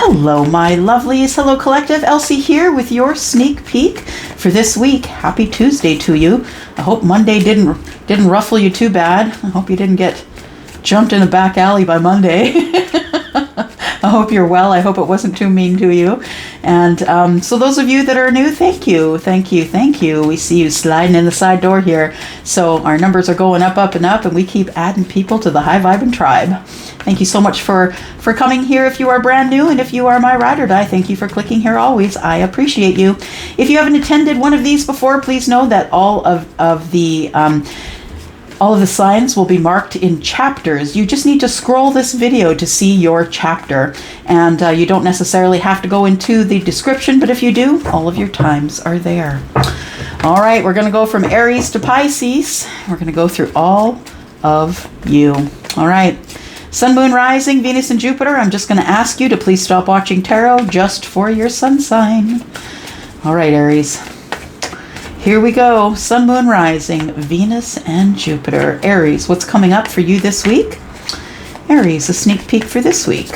Hello, my lovelies. Hello, collective. Elsie here with your sneak peek for this week. Happy Tuesday to you. I hope Monday didn't ruffle you too bad. I hope you didn't get jumped in the back alley by Monday. I hope you're well. I hope it wasn't too mean to you. And so those of you that are new, thank you. We see you sliding in the side door here. So our numbers are going up, and we keep adding people to the high vibing tribe. Thank you so much for coming here if you are brand new, and if you are my ride or die, thank you for clicking here always. I appreciate you. If you haven't attended one of these before, please know that all of the signs will be marked in chapters. You just need to scroll this video to see your chapter. And you don't necessarily have to go into the description, but if you do, all of your times are there. All right, we're going to go from Aries to Pisces. We're going to go through all of you. All right. Sun, Moon, Rising, Venus, and Jupiter. I'm just going to ask you to please stop watching tarot just for your sun sign. All right, Aries. Here we go. Sun, Moon, Rising, Venus, and Jupiter. Aries, what's coming up for you this week? Aries, a sneak peek for this week.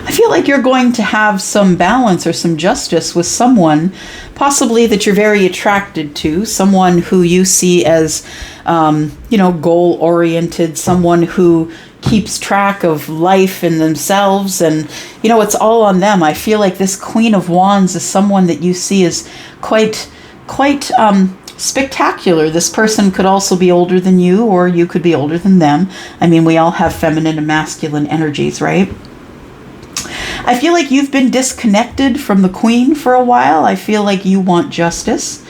I feel like you're going to have some balance or some justice with someone, possibly that you're very attracted to, someone who you see as, goal-oriented, someone who keeps track of life and themselves, and it's all on them. I feel like this Queen of Wands is someone that you see as quite spectacular. This person could also be older than you, or you could be older than them. I mean, we all have feminine and masculine energies, right? I feel like you've been disconnected from the Queen for a while. I feel like you want justice,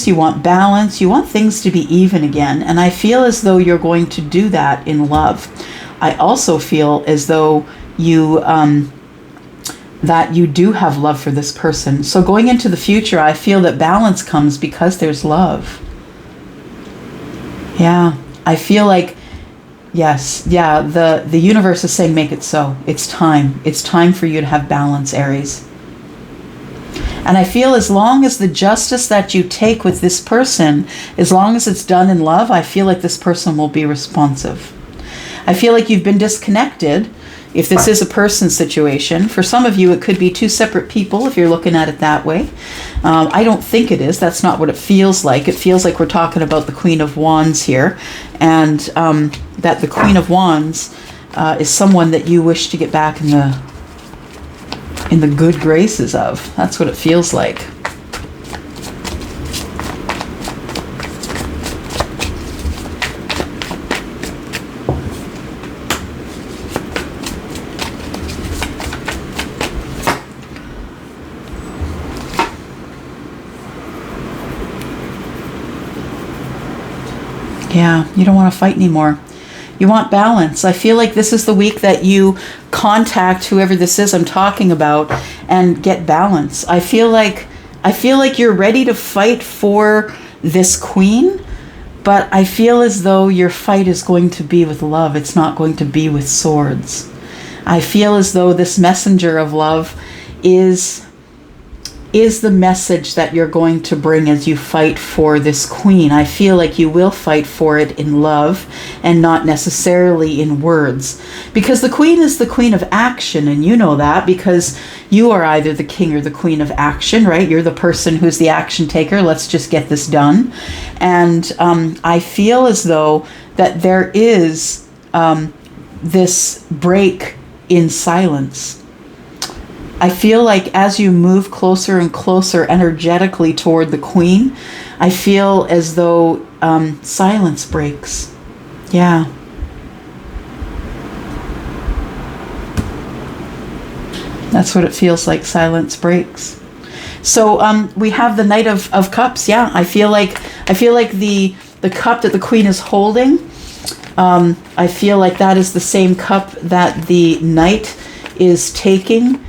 you want balance, you want things to be even again. And I feel as though you're going to do that in love. I also feel as though you, that you do have love for this person. So going into the future, I feel that balance comes because there's love. Yeah, I feel like, yes, yeah, the universe is saying, make it so. It's time. It's time for you to have balance, Aries. And I feel as long as the justice that you take with this person, as long as it's done in love, I feel like this person will be responsive. I feel like you've been disconnected. If this is a person situation, for some of you, it could be two separate people if you're looking at it that way. I don't think it is. That's not what it feels like. It feels like we're talking about the Queen of Wands here, and that the Queen of Wands is someone that you wish to get back in the good graces of. That's what it feels like. Yeah, you don't want to fight anymore. You want balance. I feel like this is the week that you contact whoever this is I'm talking about and get balance. I feel like you're ready to fight for this Queen, but I feel as though your fight is going to be with love. It's not going to be with swords. I feel as though this messenger of love is the message that you're going to bring as you fight for this Queen. I feel like you will fight for it in love and not necessarily in words. Because the Queen is the Queen of action, and you know that because you are either the King or the Queen of action, right? You're the person who's the action taker. Let's just get this done. And I feel as though that there is this break in silence. I feel like as you move closer and closer energetically toward the Queen, I feel as though silence breaks. Yeah. That's what it feels like, silence breaks. So we have the Knight of Cups. Yeah, I feel like the cup that the Queen is holding, I feel like that is the same cup that the Knight is taking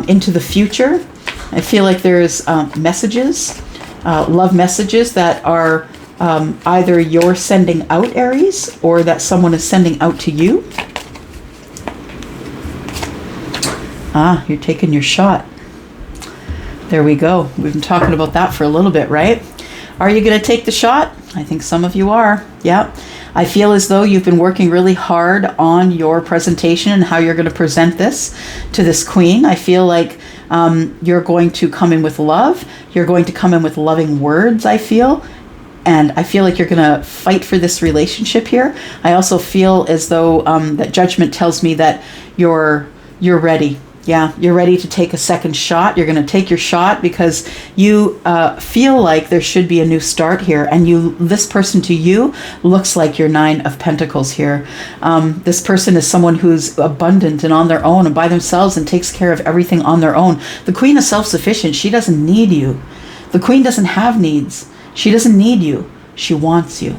into the future. I feel like there's messages, love messages that are either you're sending out, Aries, or that someone is sending out to you. Ah, you're taking your shot. There we go. We've been talking about that for a little bit, right? Are you going to take the shot? I think some of you are. Yeah. I feel as though you've been working really hard on your presentation and how you're going to present this to this queen. I feel like you're going to come in with love. You're going to come in with loving words, I feel. And I feel like you're going to fight for this relationship here. I also feel as though that judgment tells me that you're ready. Yeah, you're ready to take a second shot. You're going to take your shot because you feel like there should be a new start here. And this person to you looks like your 9 of Pentacles here. This person is someone who's abundant and on their own and by themselves and takes care of everything on their own. The Queen is self-sufficient. She doesn't need you. The Queen doesn't have needs. She doesn't need you. She wants you.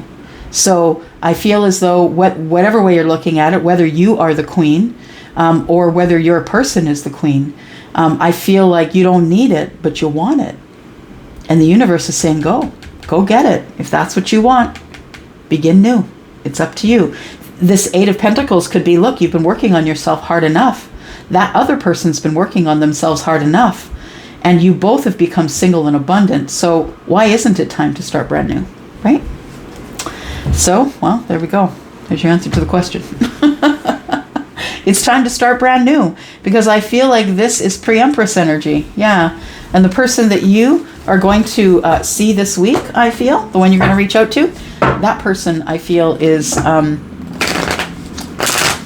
So I feel as though whatever way you're looking at it, whether you are the Queen, or whether your person is the queen, I feel like you don't need it, but you want it. And the universe is saying, go get it. If that's what you want, begin new. It's up to you. This 8 of Pentacles could be, look, you've been working on yourself hard enough. That other person's been working on themselves hard enough. And you both have become single and abundant. So why isn't it time to start brand new, right? So, well, there we go. There's your answer to the question. It's time to start brand new because I feel like this is pre-Empress energy. Yeah. And the person that you are going to see this week, I feel, the one you're going to reach out to, that person I feel is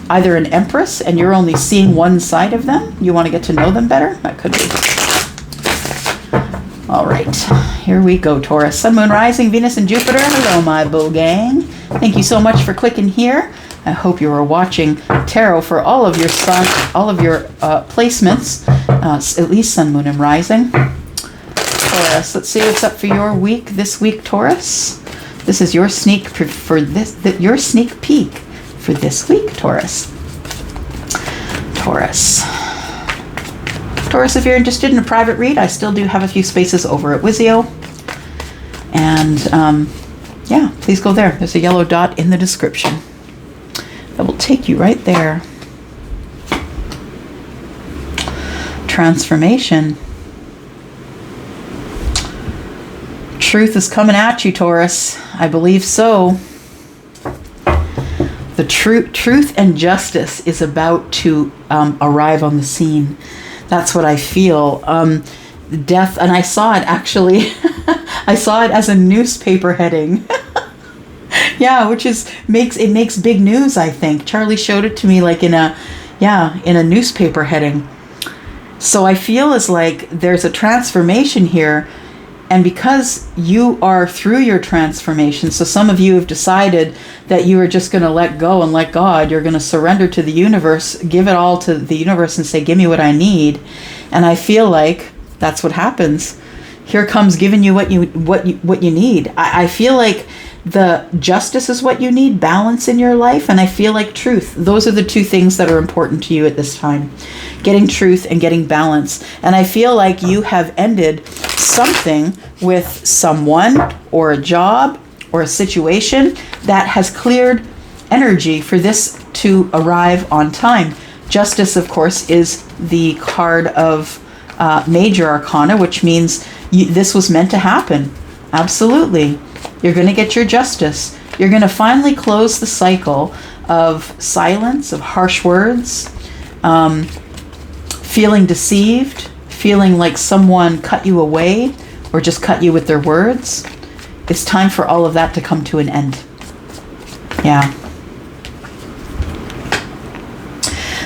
either an Empress and you're only seeing one side of them. You want to get to know them better. That could be. All right. Here we go, Taurus. Sun, Moon, Rising, Venus, and Jupiter. Hello, my bull gang. Thank you so much for clicking here. I hope you are watching tarot for all of your placements, at least Sun, Moon, and Rising. Taurus, let's see what's up for your week this week, Taurus. This is your sneak peek for this week, Taurus. Taurus, if you're interested in a private read, I still do have a few spaces over at Wizio. And yeah, please go there. There's a yellow dot in the description. That will take you right there. Transformation. Truth is coming at you, Taurus. I believe so. The truth and justice is about to arrive on the scene. That's what I feel. Death, and I saw it actually. I saw it as a newspaper heading. Yeah, which makes big news, I think. Charlie showed it to me like in a newspaper heading. So I feel as like there's a transformation here. And because you are through your transformation, so some of you have decided that you are just going to let go and let God. You're going to surrender to the universe, give it all to the universe and say, give me what I need. And I feel like that's what happens. Here comes giving you what you need. I feel like the justice is what you need, balance in your life, and I feel like truth. Those are the two things that are important to you at this time. Getting truth and getting balance. And I feel like you have ended something with someone or a job or a situation that has cleared energy for this to arrive on time. Justice, of course, is the card of major arcana, which means this was meant to happen. Absolutely. You're going to get your justice. You're going to finally close the cycle of silence, of harsh words, feeling deceived, feeling like someone cut you away or just cut you with their words. It's time for all of that to come to an end. Yeah.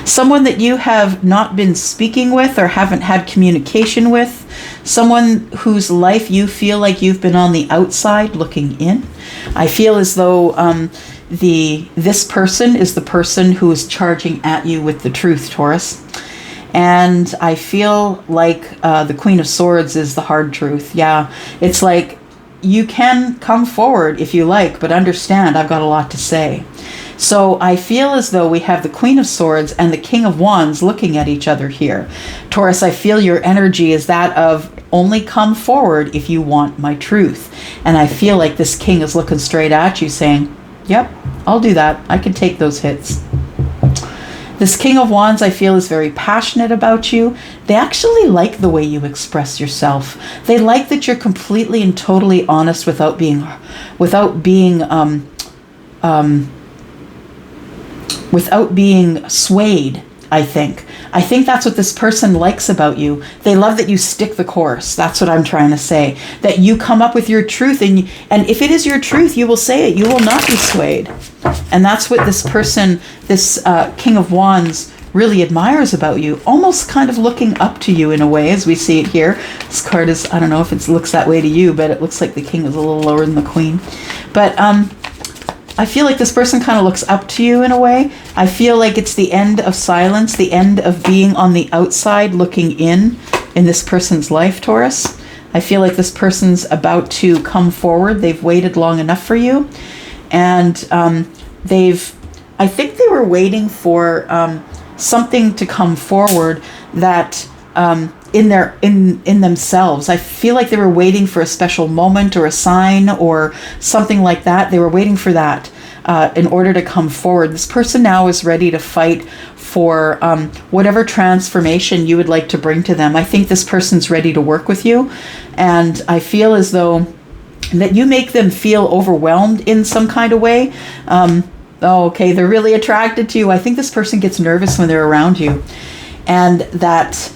Someone that you have not been speaking with or haven't had communication with, someone whose life you feel like you've been on the outside looking in. I feel as though this person is the person who is charging at you with the truth, Taurus. And I feel like the Queen of Swords is the hard truth. Yeah, it's like you can come forward if you like, but understand I've got a lot to say. So I feel as though we have the Queen of Swords and the King of Wands looking at each other here. Taurus, I feel your energy is that of only come forward if you want my truth. And I feel like this King is looking straight at you saying, yep, I'll do that. I can take those hits. This King of Wands, I feel, is very passionate about you. They actually like the way you express yourself. They like that you're completely and totally honest without being swayed, I think. I think that's what this person likes about you. They love that you stick the course. That's what I'm trying to say. That you come up with your truth, and if it is your truth, you will say it. You will not be swayed. And that's what this person, this King of Wands, really admires about you. Almost kind of looking up to you in a way, as we see it here. This card is, I don't know if it looks that way to you, but it looks like the King is a little lower than the Queen. But I feel like this person kind of looks up to you in a way. I feel like it's the end of silence, the end of being on the outside looking in this person's life, Taurus. I feel like this person's about to come forward. They've waited long enough for you. And I think they were waiting for something to come forward that in themselves. I feel like they were waiting for a special moment or a sign or something like that. They were waiting for that in order to come forward. This person now is ready to fight for whatever transformation you would like to bring to them. I think this person's ready to work with you, and I feel as though that you make them feel overwhelmed in some kind of way. Okay, they're really attracted to you. I think this person gets nervous when they're around you, and that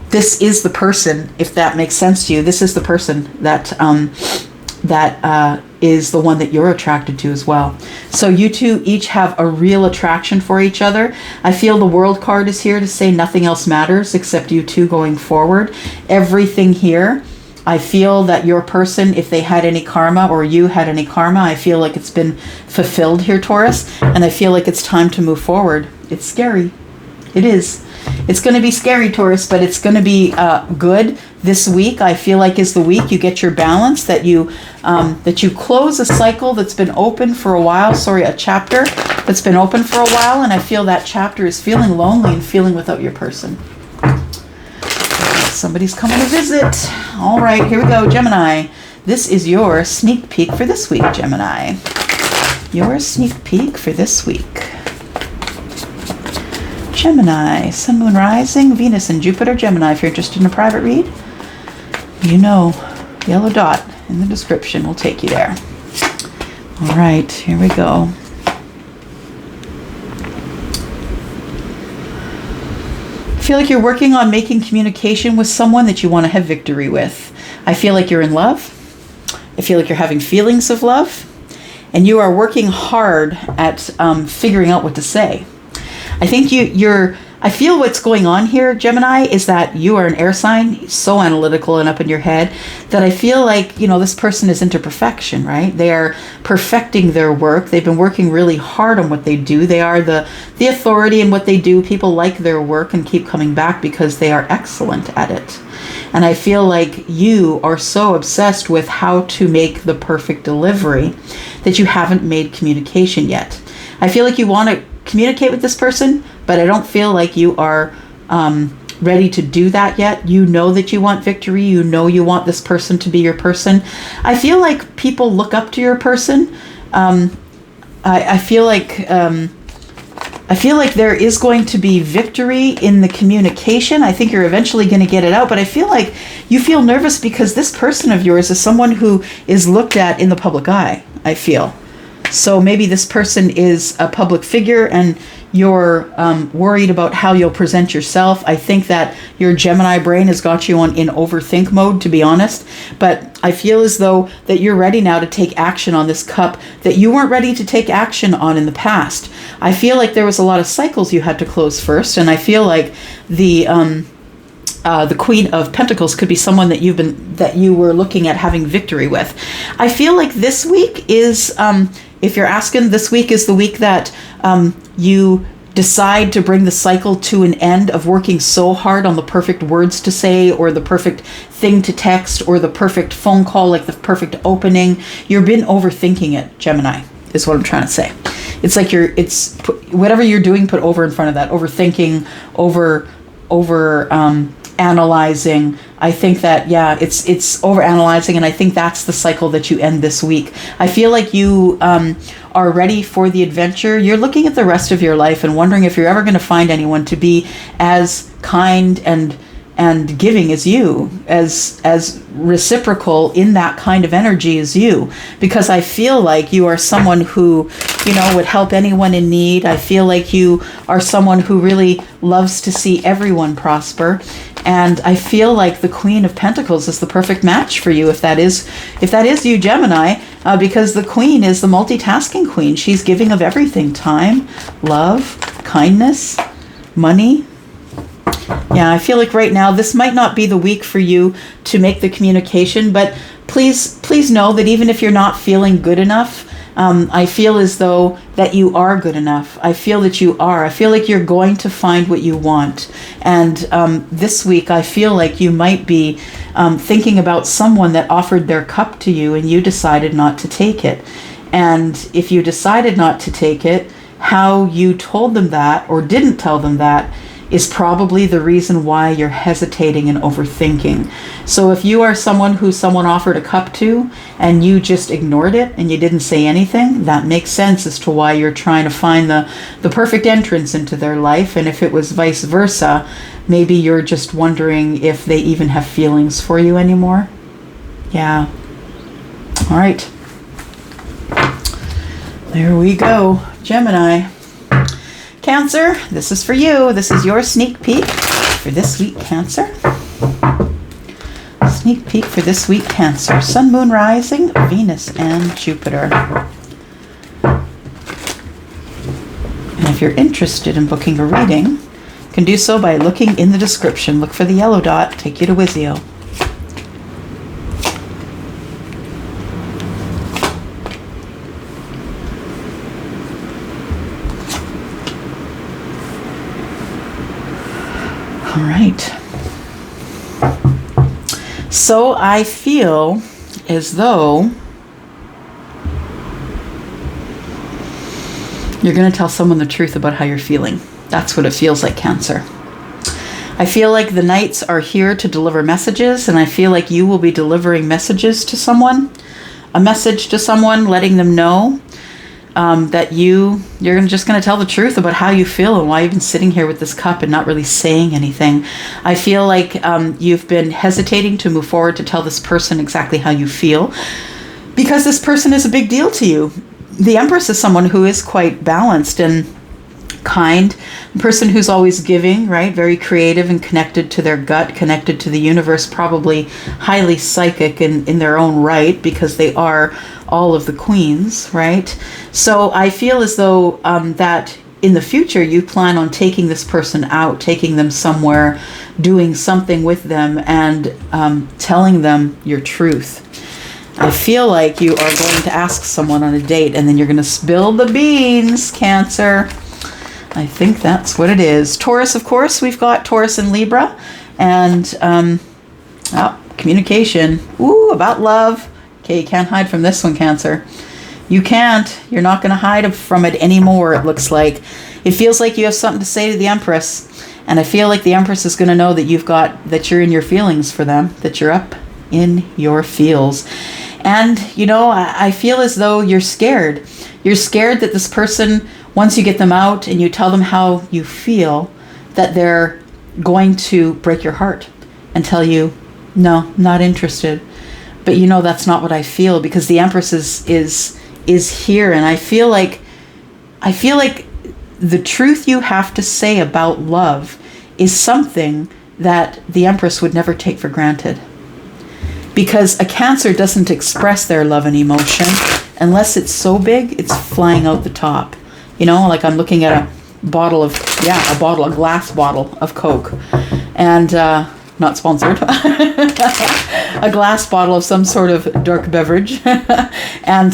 this is the person, if that makes sense to you, this is the person that is the one that you're attracted to as well. So you two each have a real attraction for each other. I feel the World card is here to say nothing else matters except you two going forward. Everything here, I feel that your person, if they had any karma or you had any karma, I feel like it's been fulfilled here, Taurus. And I feel like it's time to move forward. It's scary. It is. It's going to be scary, Taurus, but it's going to be good. This week, I feel like, is the week you get your balance, that you close a cycle that's been open for a while. Sorry, a chapter that's been open for a while, and I feel that chapter is feeling lonely and feeling without your person. Somebody's coming to visit. All right, here we go, Gemini. This is your sneak peek for this week, Gemini. Your sneak peek for this week. Gemini, Sun, Moon, Rising, Venus, and Jupiter. Gemini, if you're interested in a private read, you know, yellow dot in the description will take you there. All right, here we go. I feel like you're working on making communication with someone that you want to have victory with. I feel like you're in love. I feel like you're having feelings of love. And you are working hard at figuring out what to say. I think I feel what's going on here, Gemini, is that you are an air sign, so analytical and up in your head, that I feel like, this person is into perfection, right? They are perfecting their work. They've been working really hard on what they do. They are the authority in what they do. People like their work and keep coming back because they are excellent at it. And I feel like you are so obsessed with how to make the perfect delivery that you haven't made communication yet. I feel like you want to communicate with this person, but I don't feel like you are ready to do that yet. You know that you want victory. You know you want this person to be your person. I feel like people look up to your person. I feel like there is going to be victory in the communication. I think you're eventually going to get it out, but I feel like you feel nervous because this person of yours is someone who is looked at in the public eye, I feel. So maybe this person is a public figure and you're worried about how you'll present yourself. I think that your Gemini brain has got you in overthink mode, to be honest. But I feel as though that you're ready now to take action on this cup that you weren't ready to take action on in the past. I feel like there was a lot of cycles you had to close first. And I feel like the Queen of Pentacles could be someone that you were looking at having victory with. I feel like this week is, if you're asking, this week is the week that you decide to bring the cycle to an end of working so hard on the perfect words to say or the perfect thing to text or the perfect phone call, like the perfect opening. You've been overthinking it, Gemini, is what I'm trying to say. It's like whatever you're doing, put over in front of that. Overthinking, over analyzing, I think that, yeah, it's overanalyzing, and I think that's the cycle that you end this week. I feel like you are ready for the adventure. You're looking at the rest of your life and wondering if you're ever going to find anyone to be as kind and giving as you, as reciprocal in that kind of energy as you, because I feel like you are someone who, you know, would help anyone in need. I feel like you are someone who really loves to see everyone prosper. And I feel like the Queen of Pentacles is the perfect match for you if that is you, Gemini, because the Queen is the multitasking queen. She's giving of everything: time, love, kindness, money. Yeah, I feel like right now this might not be the week for you to make the communication, but please know that even if you're not feeling good enough, I feel as though that you are good enough. I feel that you are. I feel like you're going to find what you want. And this week, I feel like you might be thinking about someone that offered their cup to you and you decided not to take it. And if you decided not to take it, how you told them that or didn't tell them that is probably the reason why you're hesitating and overthinking. So if you are someone who someone offered a cup to and you just ignored it and you didn't say anything, that makes sense as to why you're trying to find the perfect entrance into their life. And if it was vice versa, maybe you're just wondering if they even have feelings for you anymore. Yeah. All right. There we go. Gemini. Cancer, this is for you. This is your sneak peek for this week, Cancer. Sneak peek for this week, Cancer. Sun, Moon, Rising, Venus, and Jupiter. And if you're interested in booking a reading, you can do so by looking in the description. Look for the yellow dot, take you to Wizio. All right. So I feel as though you're going to tell someone the truth about how you're feeling. That's what it feels like, Cancer. I feel like the Knights are here to deliver messages, and I feel like you will be delivering messages to someone. A message to someone, letting them know that you're just going to tell the truth about how you feel and why you've been sitting here with this cup and not really saying anything. I feel like you've been hesitating to move forward to tell this person exactly how you feel because this person is a big deal to you. The Empress is someone who is quite balanced and kind, a person who's always giving, right? Very creative and connected to their gut, connected to the universe, probably highly psychic in their own right because they are all of the queens, right? So I feel as though that in the future you plan on taking this person out, taking them somewhere, doing something with them, and telling them your truth. I feel like you are going to ask someone on a date and then you're going to spill the beans, Cancer. I think that's what it is. Taurus, of course, we've got Taurus and Libra. And communication. Ooh, about love. Okay, you can't hide from this one, Cancer. You can't. You're not going to hide from it anymore, it looks like. It feels like you have something to say to the Empress. And I feel like the Empress is going to know that you're in your feelings for them, that you're up in your feels. And, I feel as though you're scared. You're scared that this person, once you get them out and you tell them how you feel, that they're going to break your heart and tell you, no, not interested. But that's not what I feel, because the Empress is here, and I feel like the truth you have to say about love is something that the Empress would never take for granted. Because a Cancer doesn't express their love and emotion unless it's so big, it's flying out the top. Like I'm looking at a glass bottle of Coke, and not sponsored, a glass bottle of some sort of dark beverage. And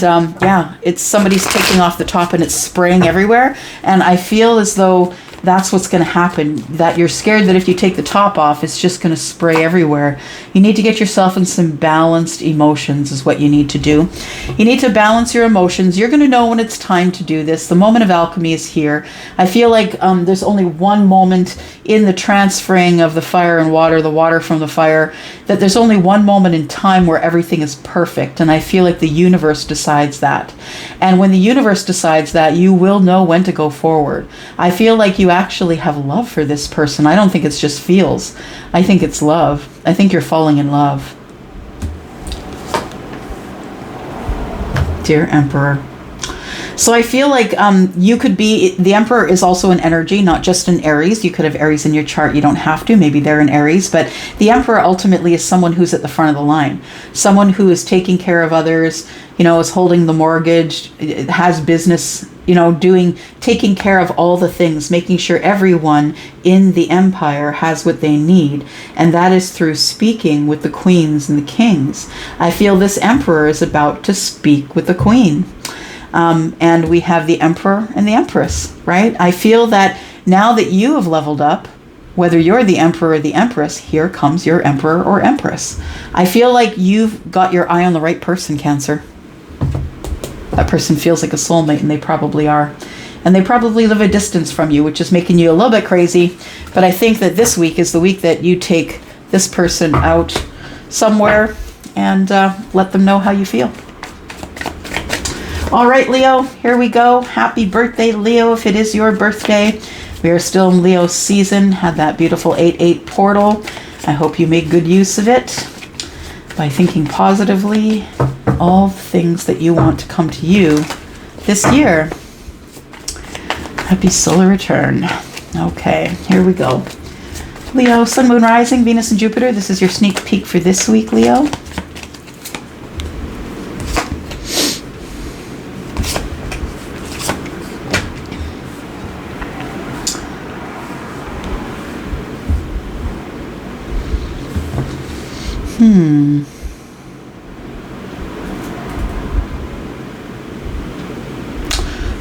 it's somebody's taking off the top and it's spraying everywhere. And I feel as though that's what's going to happen. That you're scared that if you take the top off, it's just going to spray everywhere. You need to get yourself in some balanced emotions is what you need to do. You need to balance your emotions. You're going to know when it's time to do this. The moment of alchemy is here. I feel like there's only one moment in the transferring of the fire and water, the water from the fire, that there's only one moment in time where everything is perfect. And I feel like the universe decides that. And when the universe decides that, you will know when to go forward. I feel like you actually have love for this person. I don't think it's just feels. I think it's love. I think you're falling in love. Dear Emperor. So I feel like you could be, the Emperor is also an energy, not just an Aries. You could have Aries in your chart. You don't have to. Maybe they're an Aries. But the Emperor ultimately is someone who's at the front of the line. Someone who is taking care of others, is holding the mortgage, has business, taking care of all the things, making sure everyone in the empire has what they need. And that is through speaking with the queens and the kings. I feel this Emperor is about to speak with the queen. And we have the Emperor and the Empress, right? I feel that now that you have leveled up, whether you're the Emperor or the Empress, here comes your Emperor or Empress. I feel like you've got your eye on the right person, Cancer. That person feels like a soulmate, and they probably are. And they probably live a distance from you, which is making you a little bit crazy. But I think that this week is the week that you take this person out somewhere and let them know how you feel. All right, Leo, here we go. Happy birthday, Leo, if it is your birthday. We are still in Leo season. Had that beautiful 8-8 portal. I hope you made good use of it by thinking positively. All things that you want to come to you this year. Happy solar return. Okay, here we go. Leo, Sun, Moon, Rising, Venus, and Jupiter. This is your sneak peek for this week, Leo.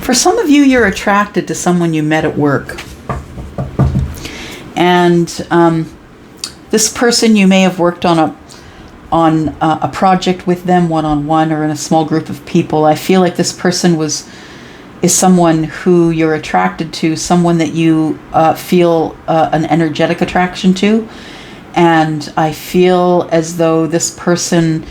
For some of you, you're attracted to someone you met at work. And this person, you may have worked on a project with them one-on-one or in a small group of people. I feel like this person is someone who you're attracted to, someone that you feel an energetic attraction to. And I feel as though this person,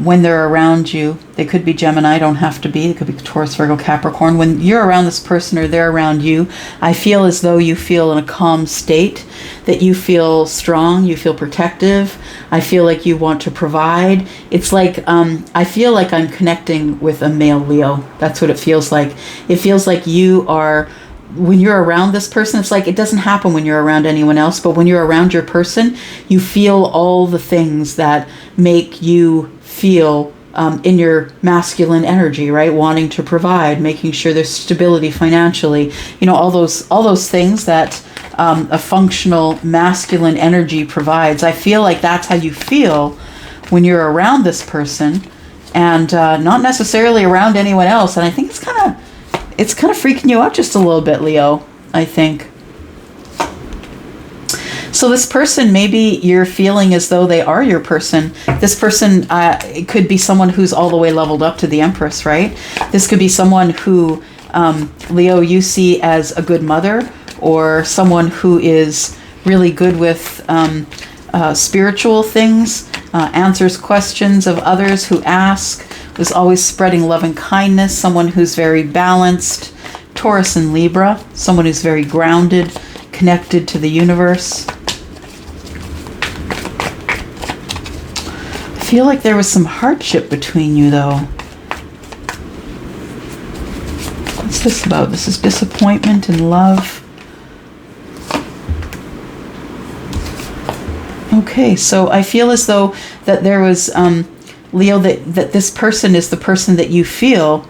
when they're around you, they could be Gemini, don't have to be. It could be Taurus, Virgo, Capricorn. When you're around this person or they're around you, I feel as though you feel in a calm state, that you feel strong, you feel protective. I feel like you want to provide. It's like, I feel like I'm connecting with a male Leo. That's what it feels like. It feels like you are... When you're around this person, it's like it doesn't happen when you're around anyone else, but when you're around your person, you feel all the things that make you feel in your masculine energy, right? Wanting to provide, making sure there's stability financially, all those things that a functional masculine energy provides. I feel like that's how you feel when you're around this person and not necessarily around anyone else. And I think it's kind of freaking you out just a little bit, Leo, I think. So this person, maybe you're feeling as though they are your person. This person it could be someone who's all the way leveled up to the Empress, right? This could be someone who, Leo, you see as a good mother, or someone who is really good with spiritual things, answers questions of others who ask, is always spreading love and kindness, someone who's very balanced, Taurus and Libra, someone who's very grounded, connected to the universe. I feel like there was some hardship between you, though. What's this about? This is disappointment and love. Okay, so I feel as though that there was... Leo, that this person is the person that you feel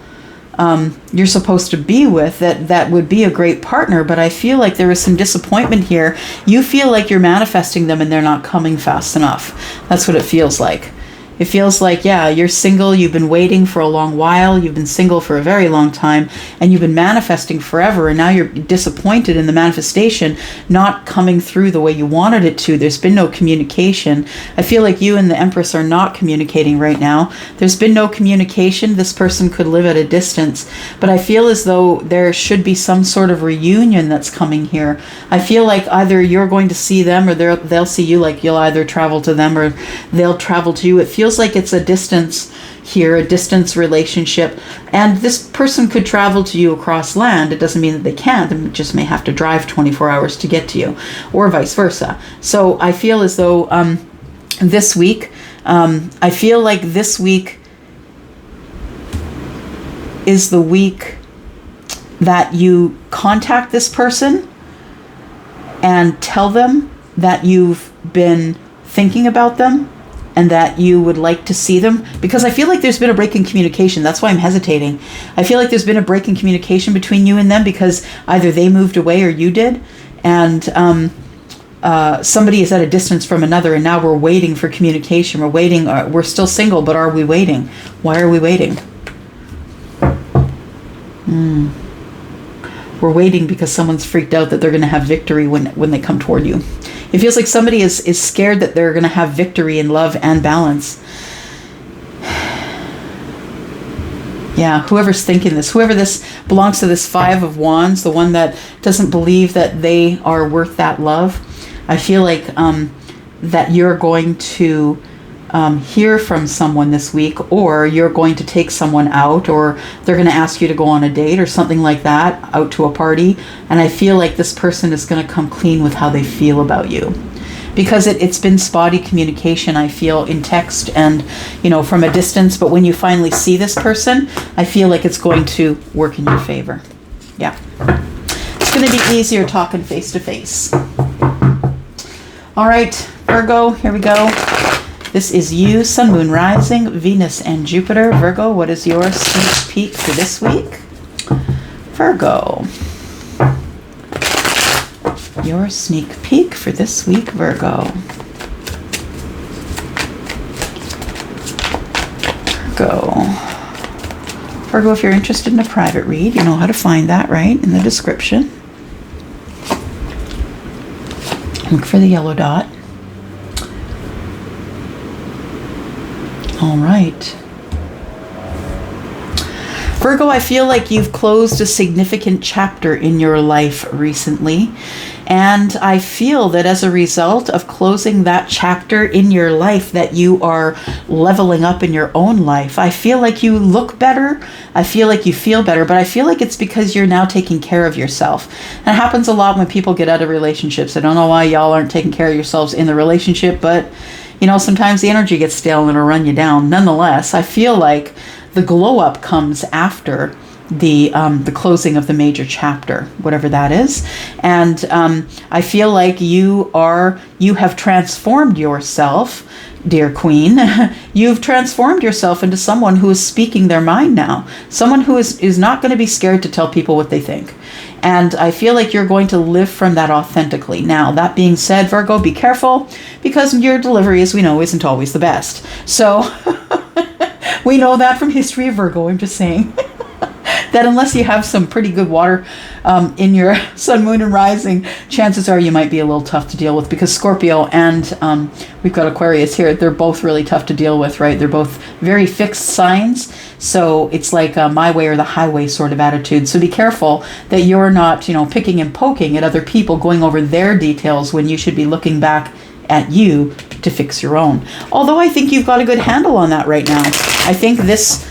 you're supposed to be with, that would be a great partner, but I feel like there is some disappointment here. You feel like you're manifesting them and they're not coming fast enough. That's what it feels like. It feels like, yeah, you're single, you've been waiting for a long while, you've been single for a very long time, and you've been manifesting forever, and now you're disappointed in the manifestation not coming through the way you wanted it to. There's been no communication. I feel like you and the Empress are not communicating right now. There's been no communication. This person could live at a distance, but I feel as though there should be some sort of reunion that's coming here. I feel like either you're going to see them or they'll see you, like you'll either travel to them or they'll travel to you. It feels like it's a distance here, a distance relationship, and this person could travel to you across land. It doesn't mean that they can't. They just may have to drive 24 hours to get to you, or vice versa. So I feel as though this week, I feel like this week is the week that you contact this person and tell them that you've been thinking about them and that you would like to see them, because I feel like there's been a break in communication. That's why I'm hesitating. I feel like there's been a break in communication between you and them, because either they moved away or you did, and somebody is at a distance from another, and now we're waiting for communication. We're waiting. We're still single, but are we waiting? Why are we waiting? We're waiting because someone's freaked out that they're going to have victory when they come toward you. It feels like somebody is scared that they're going to have victory in love and balance. Yeah, whoever's thinking this, whoever this belongs to, this Five of Wands, the one that doesn't believe that they are worth that love, I feel like that you're going to hear from someone this week, or you're going to take someone out, or they're going to ask you to go on a date or something like that, out to a party. And I feel like this person is going to come clean with how they feel about you, because it's been spotty communication, I feel, in text and, from a distance. But when you finally see this person, I feel like it's going to work in your favor. Yeah. It's going to be easier talking face to face. All right, Virgo, here we go. This is you, Sun, Moon, Rising, Venus, and Jupiter. Virgo, what is your sneak peek for this week? Virgo. Your sneak peek for this week, Virgo. Virgo, if you're interested in a private read, you know how to find that, right? In the description. Look for the yellow dot. All right. Virgo, I feel like you've closed a significant chapter in your life recently. And I feel that as a result of closing that chapter in your life, that you are leveling up in your own life. I feel like you look better. I feel like you feel better, but I feel like it's because you're now taking care of yourself. And it happens a lot when people get out of relationships. I don't know why y'all aren't taking care of yourselves in the relationship, but sometimes the energy gets stale and it'll run you down. Nonetheless, I feel like the glow up comes after the closing of the major chapter, whatever that is. And I feel like you have transformed yourself, dear Queen. You've transformed yourself into someone who is speaking their mind now. Someone who is not going to be scared to tell people what they think. And I feel like you're going to live from that authentically. Now, that being said, Virgo, be careful, because your delivery, as we know, isn't always the best. So we know that from history of Virgo. I'm just saying that unless you have some pretty good water in your Sun, Moon, and Rising, chances are you might be a little tough to deal with, because Scorpio and we've got Aquarius here. They're both really tough to deal with, right? They're both very fixed signs. So it's like a my way or the highway sort of attitude. So be careful that you're not, picking and poking at other people, going over their details when you should be looking back at you to fix your own. Although I think you've got a good handle on that right now. I think this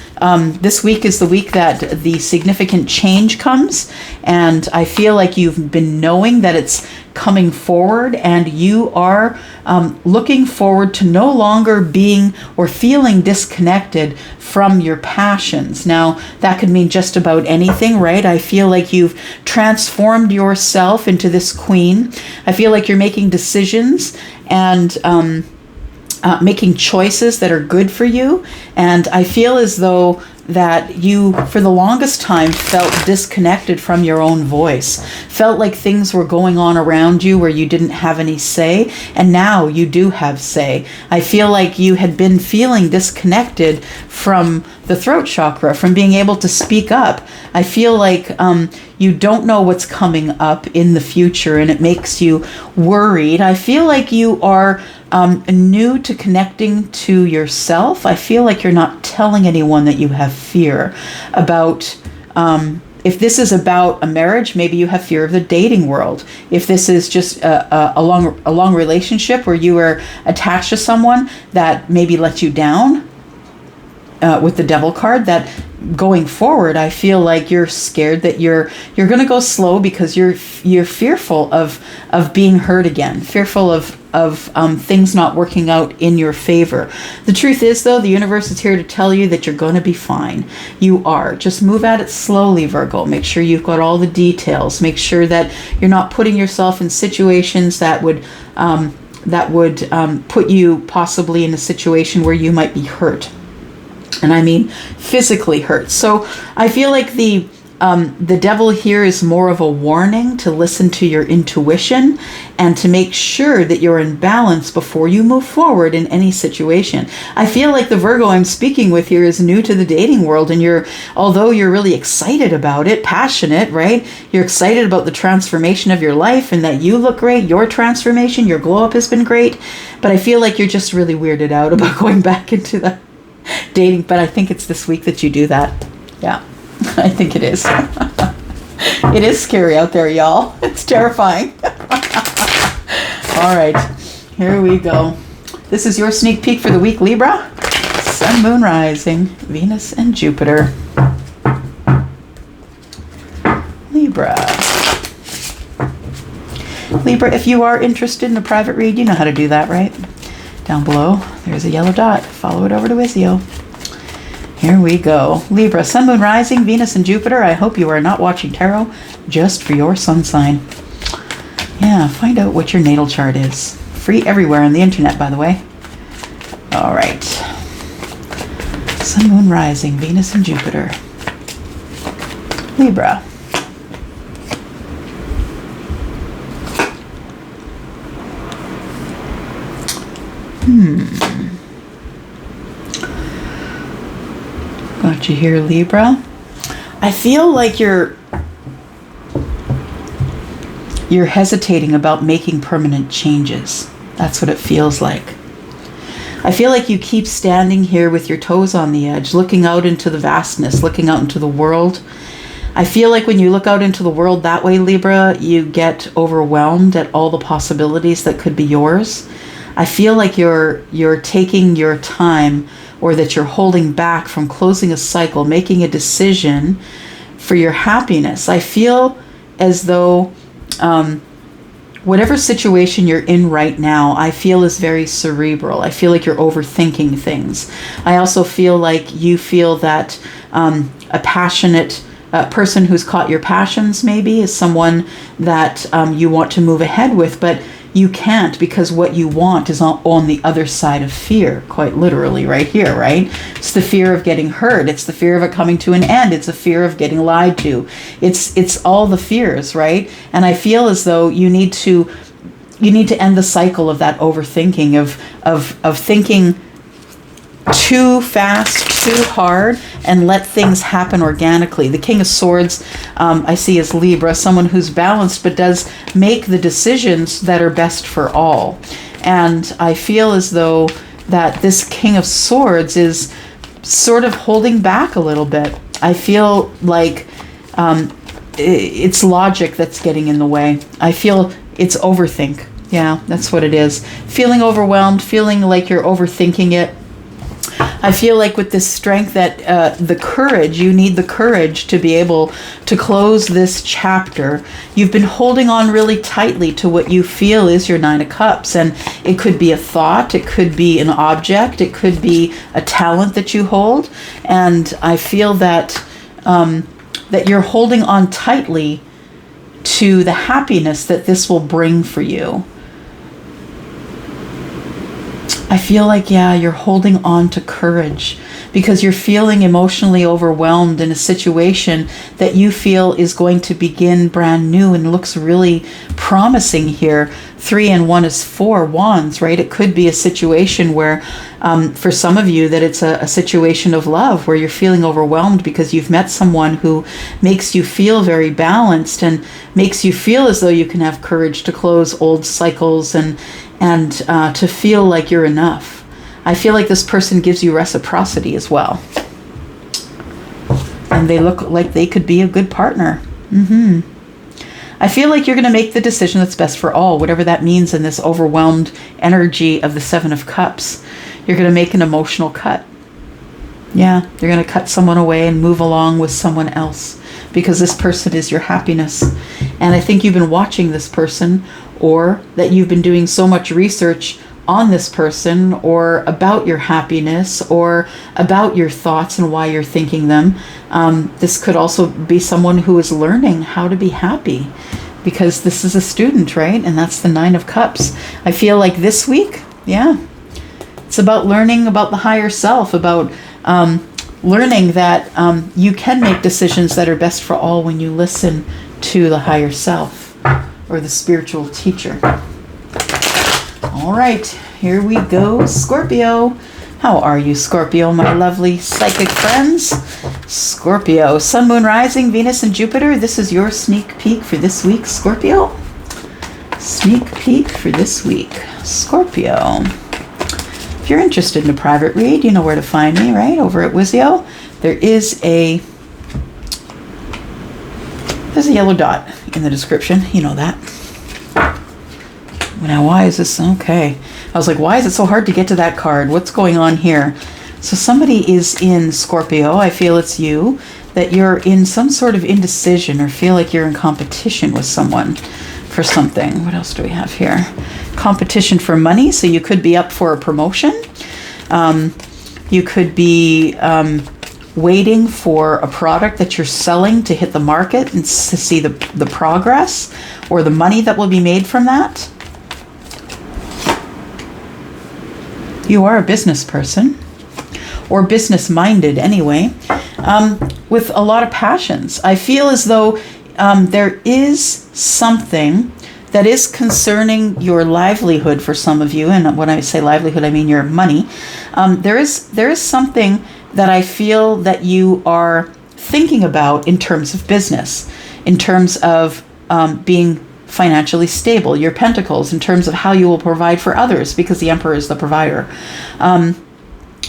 week is the week that the significant change comes, and I feel like you've been knowing that it's coming forward, and you are looking forward to no longer being or feeling disconnected from your passions. Now, that could mean just about anything, right? I feel like you've transformed yourself into this queen. I feel like you're making decisions and making choices that are good for you. And I feel as though that you, for the longest time, felt disconnected from your own voice, felt like things were going on around you where you didn't have any say, and now you do have say. I feel like you had been feeling disconnected from the throat chakra, from being able to speak up. I feel like you don't know what's coming up in the future, and it makes you worried. I feel like you are new to connecting to yourself. I feel like you're not telling anyone that you have fear about, if this is about a marriage, maybe you have fear of the dating world. If this is just a long relationship where you are attached to someone that maybe let you down, with the devil card, that going forward, I feel like you're scared that you're going to go slow because you're fearful of being hurt again, fearful of things not working out in your favor. The truth is, though, the universe is here to tell you that you're going to be fine. You are. Just move at it slowly, Virgo. Make sure you've got all the details. Make sure that you're not putting yourself in situations that would put you possibly in a situation where you might be hurt. And I mean physically hurt. So I feel like the devil here is more of a warning to listen to your intuition and to make sure that you're in balance before you move forward in any situation. I feel like the Virgo I'm speaking with here is new to the dating world, and although you're really excited about it, passionate, right? You're excited about the transformation of your life and that you look great, your transformation, your glow up has been great, but I feel like you're just really weirded out about going back into the dating. But I think it's this week that you do that. Yeah, I think it is. It is scary out there, y'all. It's terrifying. All right, here we go. This is your sneak peek for the week, Libra. Sun, Moon, Rising, Venus, and Jupiter. Libra. Libra, if you are interested in a private read, you know how to do that, right? Down below, there's a yellow dot. Follow it over to Izio. Here we go. Libra, Sun, Moon, Rising, Venus, and Jupiter. I hope you are not watching tarot just for your sun sign. Yeah, find out what your natal chart is. Free everywhere on the internet, by the way. All right. Sun, Moon, Rising, Venus, and Jupiter. Libra. Got you here, Libra. I feel like you're hesitating about making permanent changes. That's what it feels like. I feel like you keep standing here with your toes on the edge, looking out into the vastness, looking out into the world. I feel like when you look out into the world that way, Libra, you get overwhelmed at all the possibilities that could be yours. I feel like you're taking your time, or that you're holding back from closing a cycle, making a decision for your happiness. I feel as though whatever situation you're in right now, I feel is very cerebral. I feel like you're overthinking things. I also feel like you feel that a passionate person who's caught your passions maybe is someone that you want to move ahead with, but you can't, because what you want is on the other side of fear, quite literally right here, right? It's the fear of getting hurt. It's the fear of it coming to an end. It's a fear of getting lied to. It's all the fears, right? And I feel as though you need to end the cycle of that overthinking, of thinking too fast, too hard, and let things happen organically. The King of Swords, I see as Libra, someone who's balanced but does make the decisions that are best for all. And I feel as though that this King of Swords is sort of holding back a little bit. I feel like it's logic that's getting in the way. I feel it's overthink. Yeah, that's what it is. Feeling overwhelmed, feeling like you're overthinking it. I feel like with this strength that the courage, you need the courage to be able to close this chapter. You've been holding on really tightly to what you feel is your Nine of Cups. And it could be a thought, it could be an object, it could be a talent that you hold. And I feel that that you're holding on tightly to the happiness that this will bring for you. I feel like, yeah, you're holding on to courage because you're feeling emotionally overwhelmed in a situation that you feel is going to begin brand new and looks really promising here. 3 and 1 is 4 wands, right? It could be a situation where, for some of you, that it's a situation of love where you're feeling overwhelmed because you've met someone who makes you feel very balanced and makes you feel as though you can have courage to close old cycles and to feel like you're enough. I feel like this person gives you reciprocity as well. And they look like they could be a good partner. I feel like you're going to make the decision that's best for all, whatever that means in this overwhelmed energy of the 7 of Cups. You're going to make an emotional cut. Yeah, you're going to cut someone away and move along with someone else because this person is your happiness. And I think you've been watching this person, or that you've been doing so much research on this person or about your happiness or about your thoughts and why you're thinking them. This could also be someone who is learning how to be happy because this is a student, right? And that's the 9 of Cups. I feel like this week, yeah, it's about learning about the higher self, about learning that you can make decisions that are best for all when you listen to the higher self or the spiritual teacher. All right, here we go, Scorpio. How are you, Scorpio, my lovely psychic friends? Scorpio, Sun, Moon, Rising, Venus, and Jupiter. This is your sneak peek for this week, Scorpio. Sneak peek for this week, Scorpio. If you're interested in a private read, you know where to find me, right? Over at Wizio. There's a yellow dot in the description. You know that. Now, why is this? Okay. I was like, why is it so hard to get to that card? What's going on here? So somebody is in Scorpio. I feel it's you, that you're in some sort of indecision or feel like you're in competition with someone for something. What else do we have here? Competition for money. So you could be up for a promotion. You could be waiting for a product that you're selling to hit the market and to see the progress or the money that will be made from that. You are a business person, or business-minded anyway, with a lot of passions. I feel as though there is something that is concerning your livelihood for some of you, and when I say livelihood, I mean your money. There is something that I feel that you are thinking about in terms of business, in terms of being financially stable, your pentacles, in terms of how you will provide for others, because the Emperor is the provider.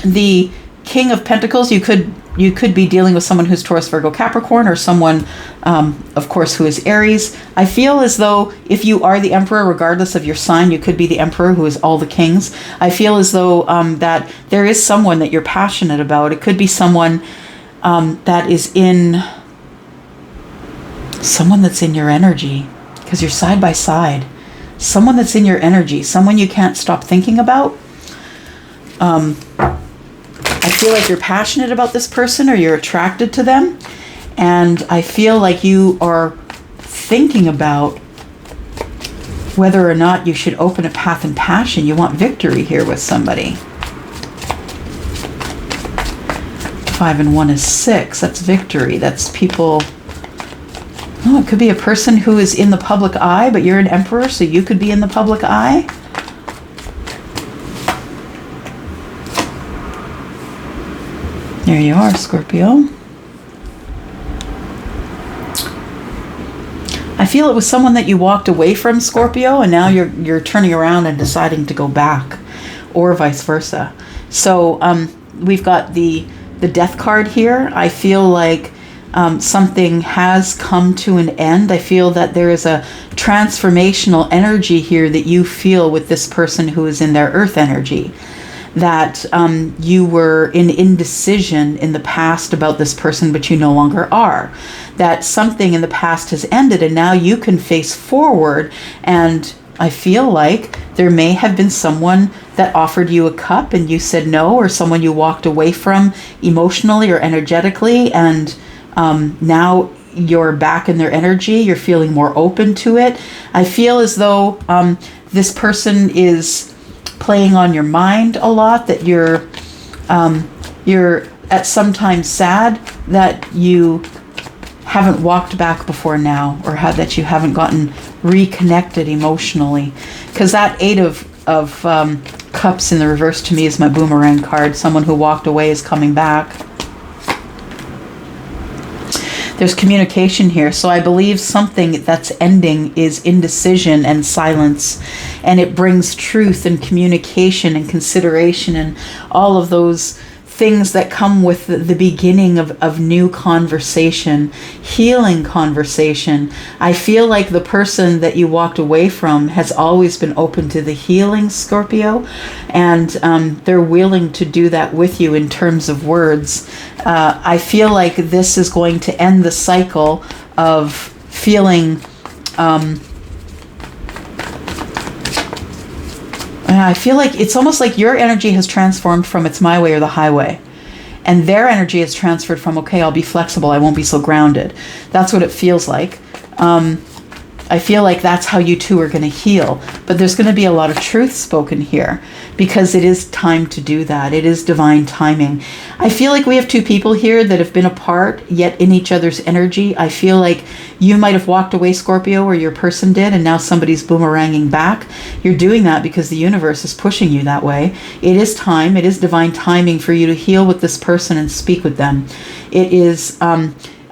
The King of Pentacles, you could be dealing with someone who's Taurus, Virgo, Capricorn, or someone, of course, who is Aries. I feel as though if you are the Emperor, regardless of your sign, you could be the Emperor who is all the kings. I feel as though that there is someone that you're passionate about. It could be someone that is someone that's in your energy, because you're side by side. Someone that's in your energy, someone you can't stop thinking about. I feel like you're passionate about this person or you're attracted to them. And I feel like you are thinking about whether or not you should open a path in passion. You want victory here with somebody. 5 and 1 is 6. That's victory. That's people. Oh, it could be a person who is in the public eye, but you're an Emperor, so you could be in the public eye. There you are, Scorpio. I feel it was someone that you walked away from, Scorpio, and now you're turning around and deciding to go back, or vice versa. So we've got the Death card here. I feel like something has come to an end. I feel that there is a transformational energy here that you feel with this person who is in their earth energy. That you were in indecision in the past about this person, but you no longer are. That something in the past has ended and now you can face forward. And I feel like there may have been someone that offered you a cup and you said no, or someone you walked away from emotionally or energetically, and now you're back in their energy. You're feeling more open to it. I feel as though this person is playing on your mind a lot, that you're at sometimes sad that you haven't walked back before now, or that you haven't gotten reconnected emotionally. Because that Eight of Cups in the reverse to me is my boomerang card. Someone who walked away is coming back. There's communication here. So I believe something that's ending is indecision and silence. And it brings truth and communication and consideration and all of those things that come with the beginning of new conversation, healing conversation. I feel like the person that you walked away from has always been open to the healing, Scorpio, and they're willing to do that with you in terms of words. I feel like this is going to end the cycle of feeling I feel like it's almost like your energy has transformed from it's my way or the highway. And their energy is transferred from, okay, I'll be flexible, I won't be so grounded. That's what it feels like. I feel like that's how you two are going to heal. But there's going to be a lot of truth spoken here because it is time to do that. It is divine timing. I feel like we have two people here that have been apart, yet in each other's energy. I feel like you might have walked away, Scorpio, or your person did, and now somebody's boomeranging back. You're doing that because the universe is pushing you that way. It is time. It is divine timing for you to heal with this person and speak with them. It is...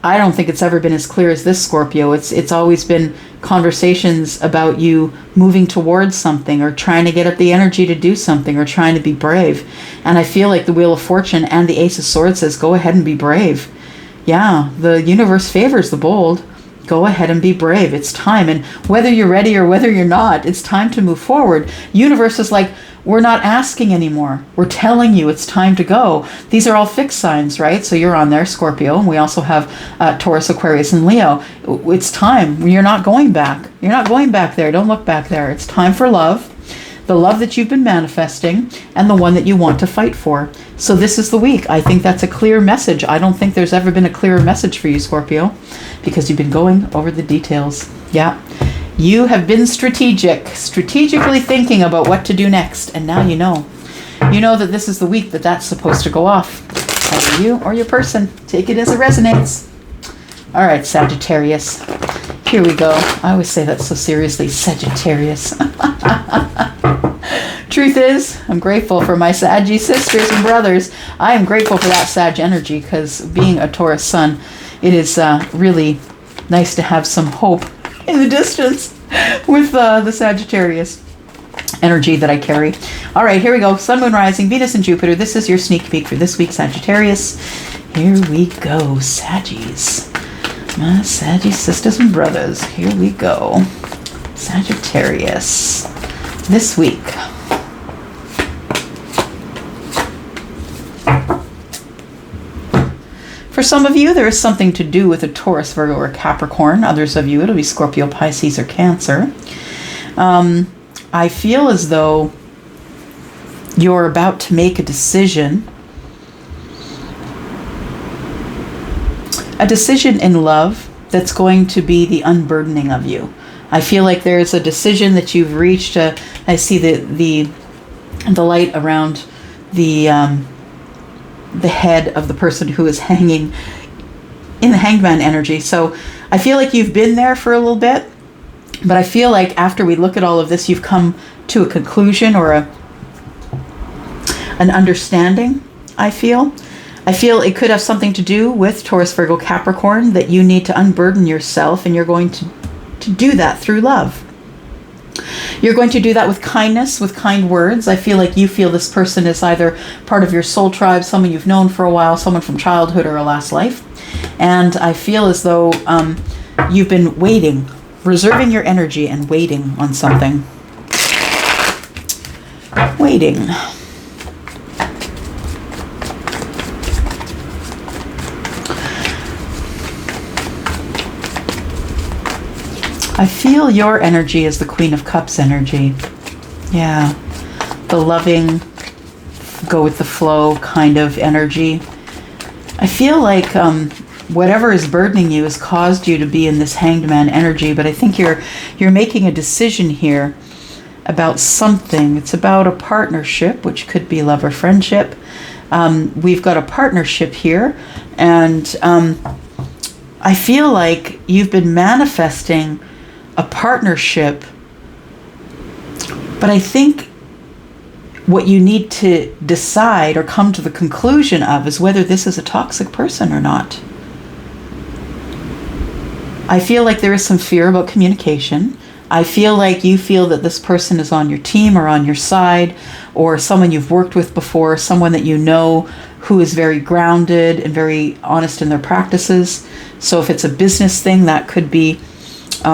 I don't think it's ever been as clear as this, Scorpio. It's always been conversations about you moving towards something or trying to get up the energy to do something or trying to be brave. And I feel like the Wheel of Fortune and the Ace of Swords says, go ahead and be brave. Yeah, the universe favors the bold. Go ahead and be brave. It's time. And whether you're ready or whether you're not, it's time to move forward. Universe is like, we're not asking anymore. We're telling you it's time to go. These are all fixed signs, right? So you're on there, Scorpio. And we also have Taurus, Aquarius, and Leo. It's time. You're not going back. You're not going back there. Don't look back there. It's time for love. The love that you've been manifesting and the one that you want to fight for. So this is the week. I think that's a clear message. I don't think there's ever been a clearer message for you, Scorpio, because you've been going over the details. Yeah. You have been strategically thinking about what to do next. And now you know. You know that this is the week that that's supposed to go off. Either you or your person. Take it as it resonates. All right, Sagittarius. Here we go. I always say that so seriously. Sagittarius. Truth is, I'm grateful for my Saggy sisters and brothers. I am grateful for that Sag energy because being a Taurus sun, it is really nice to have some hope in the distance with the Sagittarius energy that I carry. All right, here we go. Sun, Moon, Rising, Venus, and Jupiter. This is your sneak peek for this week, Sagittarius. Here we go, Saggies. My Saggy sisters and brothers. Here we go. Sagittarius. This week. For some of you, there is something to do with a Taurus, Virgo, or Capricorn. Others of you, it'll be Scorpio, Pisces, or Cancer. I feel as though you're about to make a decision. A decision in love that's going to be the unburdening of you. I feel like there's a decision that you've reached. I see the light around the head of the person who is hanging in the hangman energy. So I feel like you've been there for a little bit, but I feel like after we look at all of this, you've come to a conclusion or an understanding, I feel. I feel it could have something to do with Taurus, Virgo, Capricorn, that you need to unburden yourself, and you're going to do that through love. You're going to do that with kindness, with kind words. I feel like you feel this person is either part of your soul tribe, someone you've known for a while, someone from childhood or a last life. And I feel as though you've been waiting, reserving your energy and waiting on something. Waiting. I feel your energy is the Queen of Cups energy. Yeah. The loving, go with the flow kind of energy. I feel like whatever is burdening you has caused you to be in this hanged man energy, but I think you're making a decision here about something. It's about a partnership, which could be love or friendship. We've got a partnership here, and I feel like you've been manifesting a partnership, but I think what you need to decide or come to the conclusion of is whether this is a toxic person or not. I feel like there is some fear about communication. I feel like you feel that this person is on your team or on your side, or someone you've worked with before, someone that you know who is very grounded and very honest in their practices. So if it's a business thing, that could be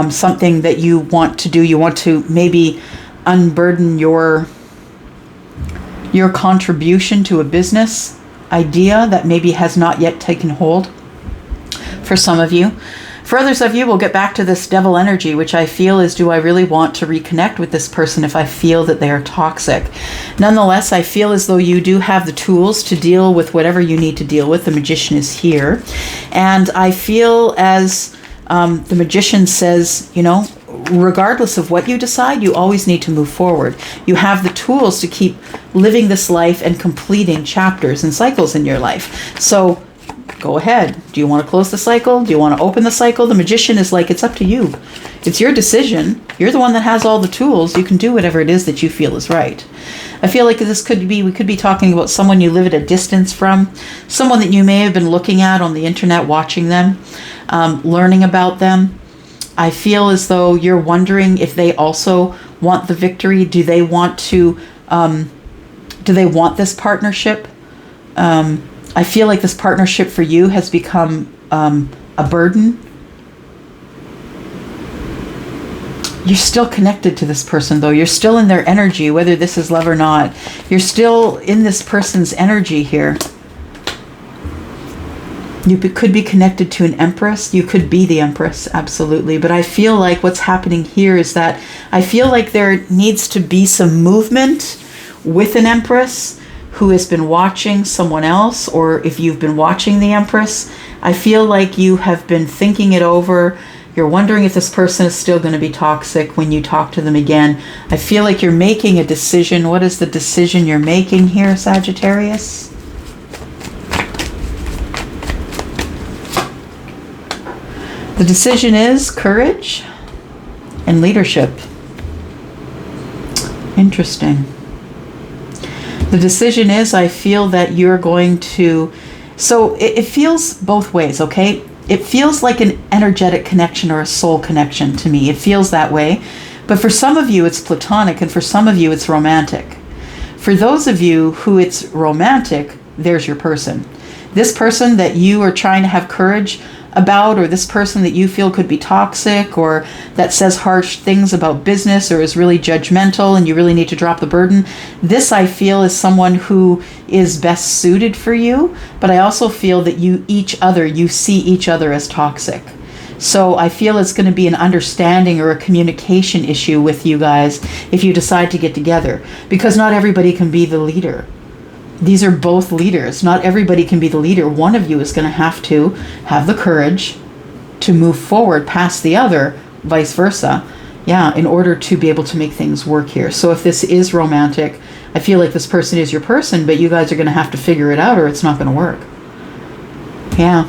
something that you want to do. You want to maybe unburden your contribution to a business idea that maybe has not yet taken hold for some of you. For others of you, we'll get back to this devil energy, which I feel is, do I really want to reconnect with this person if I feel that they are toxic? Nonetheless, I feel as though you do have the tools to deal with whatever you need to deal with. The Magician is here. And I feel as the Magician says, you know, regardless of what you decide, you always need to move forward. You have the tools to keep living this life and completing chapters and cycles in your life. So go ahead. Do you want to close the cycle? Do you want to open the cycle? The Magician is like, it's up to you. It's your decision. You're the one that has all the tools. You can do whatever it is that you feel is right. I feel like we could be talking about someone you live at a distance from, someone that you may have been looking at on the internet, watching them, learning about them. I feel as though you're wondering if they also want the victory. Do they want this partnership? I feel like this partnership for you has become a burden. You're still connected to this person, though. You're still in their energy, whether this is love or not. You're still in this person's energy here. You could be connected to an empress. You could be the empress, absolutely. But I feel like what's happening here is that I feel like there needs to be some movement with an empress who has been watching someone else, or if you've been watching the empress, I feel like you have been thinking it over. You're wondering if this person is still going to be toxic when you talk to them again. I feel like you're making a decision. What is the decision you're making here, Sagittarius? The decision is courage and leadership. Interesting. The decision is, I feel that you're going to, so it feels both ways, okay? It feels like an energetic connection or a soul connection to me. It feels that way. But for some of you, it's platonic, and for some of you, it's romantic. For those of you who it's romantic, there's your person. This person that you are trying to have courage about, or this person that you feel could be toxic, or that says harsh things about business, or is really judgmental and you really need to drop the burden, this I feel is someone who is best suited for you. But I also feel that you see each other as toxic. So I feel it's going to be an understanding or a communication issue with you guys if you decide to get together, because not everybody can be the leader. These are both leaders. Not everybody can be the leader. One of you is going to have the courage to move forward past the other, vice versa. Yeah, in order to be able to make things work here. So if this is romantic, I feel like this person is your person, but you guys are going to have to figure it out or it's not going to work. Yeah.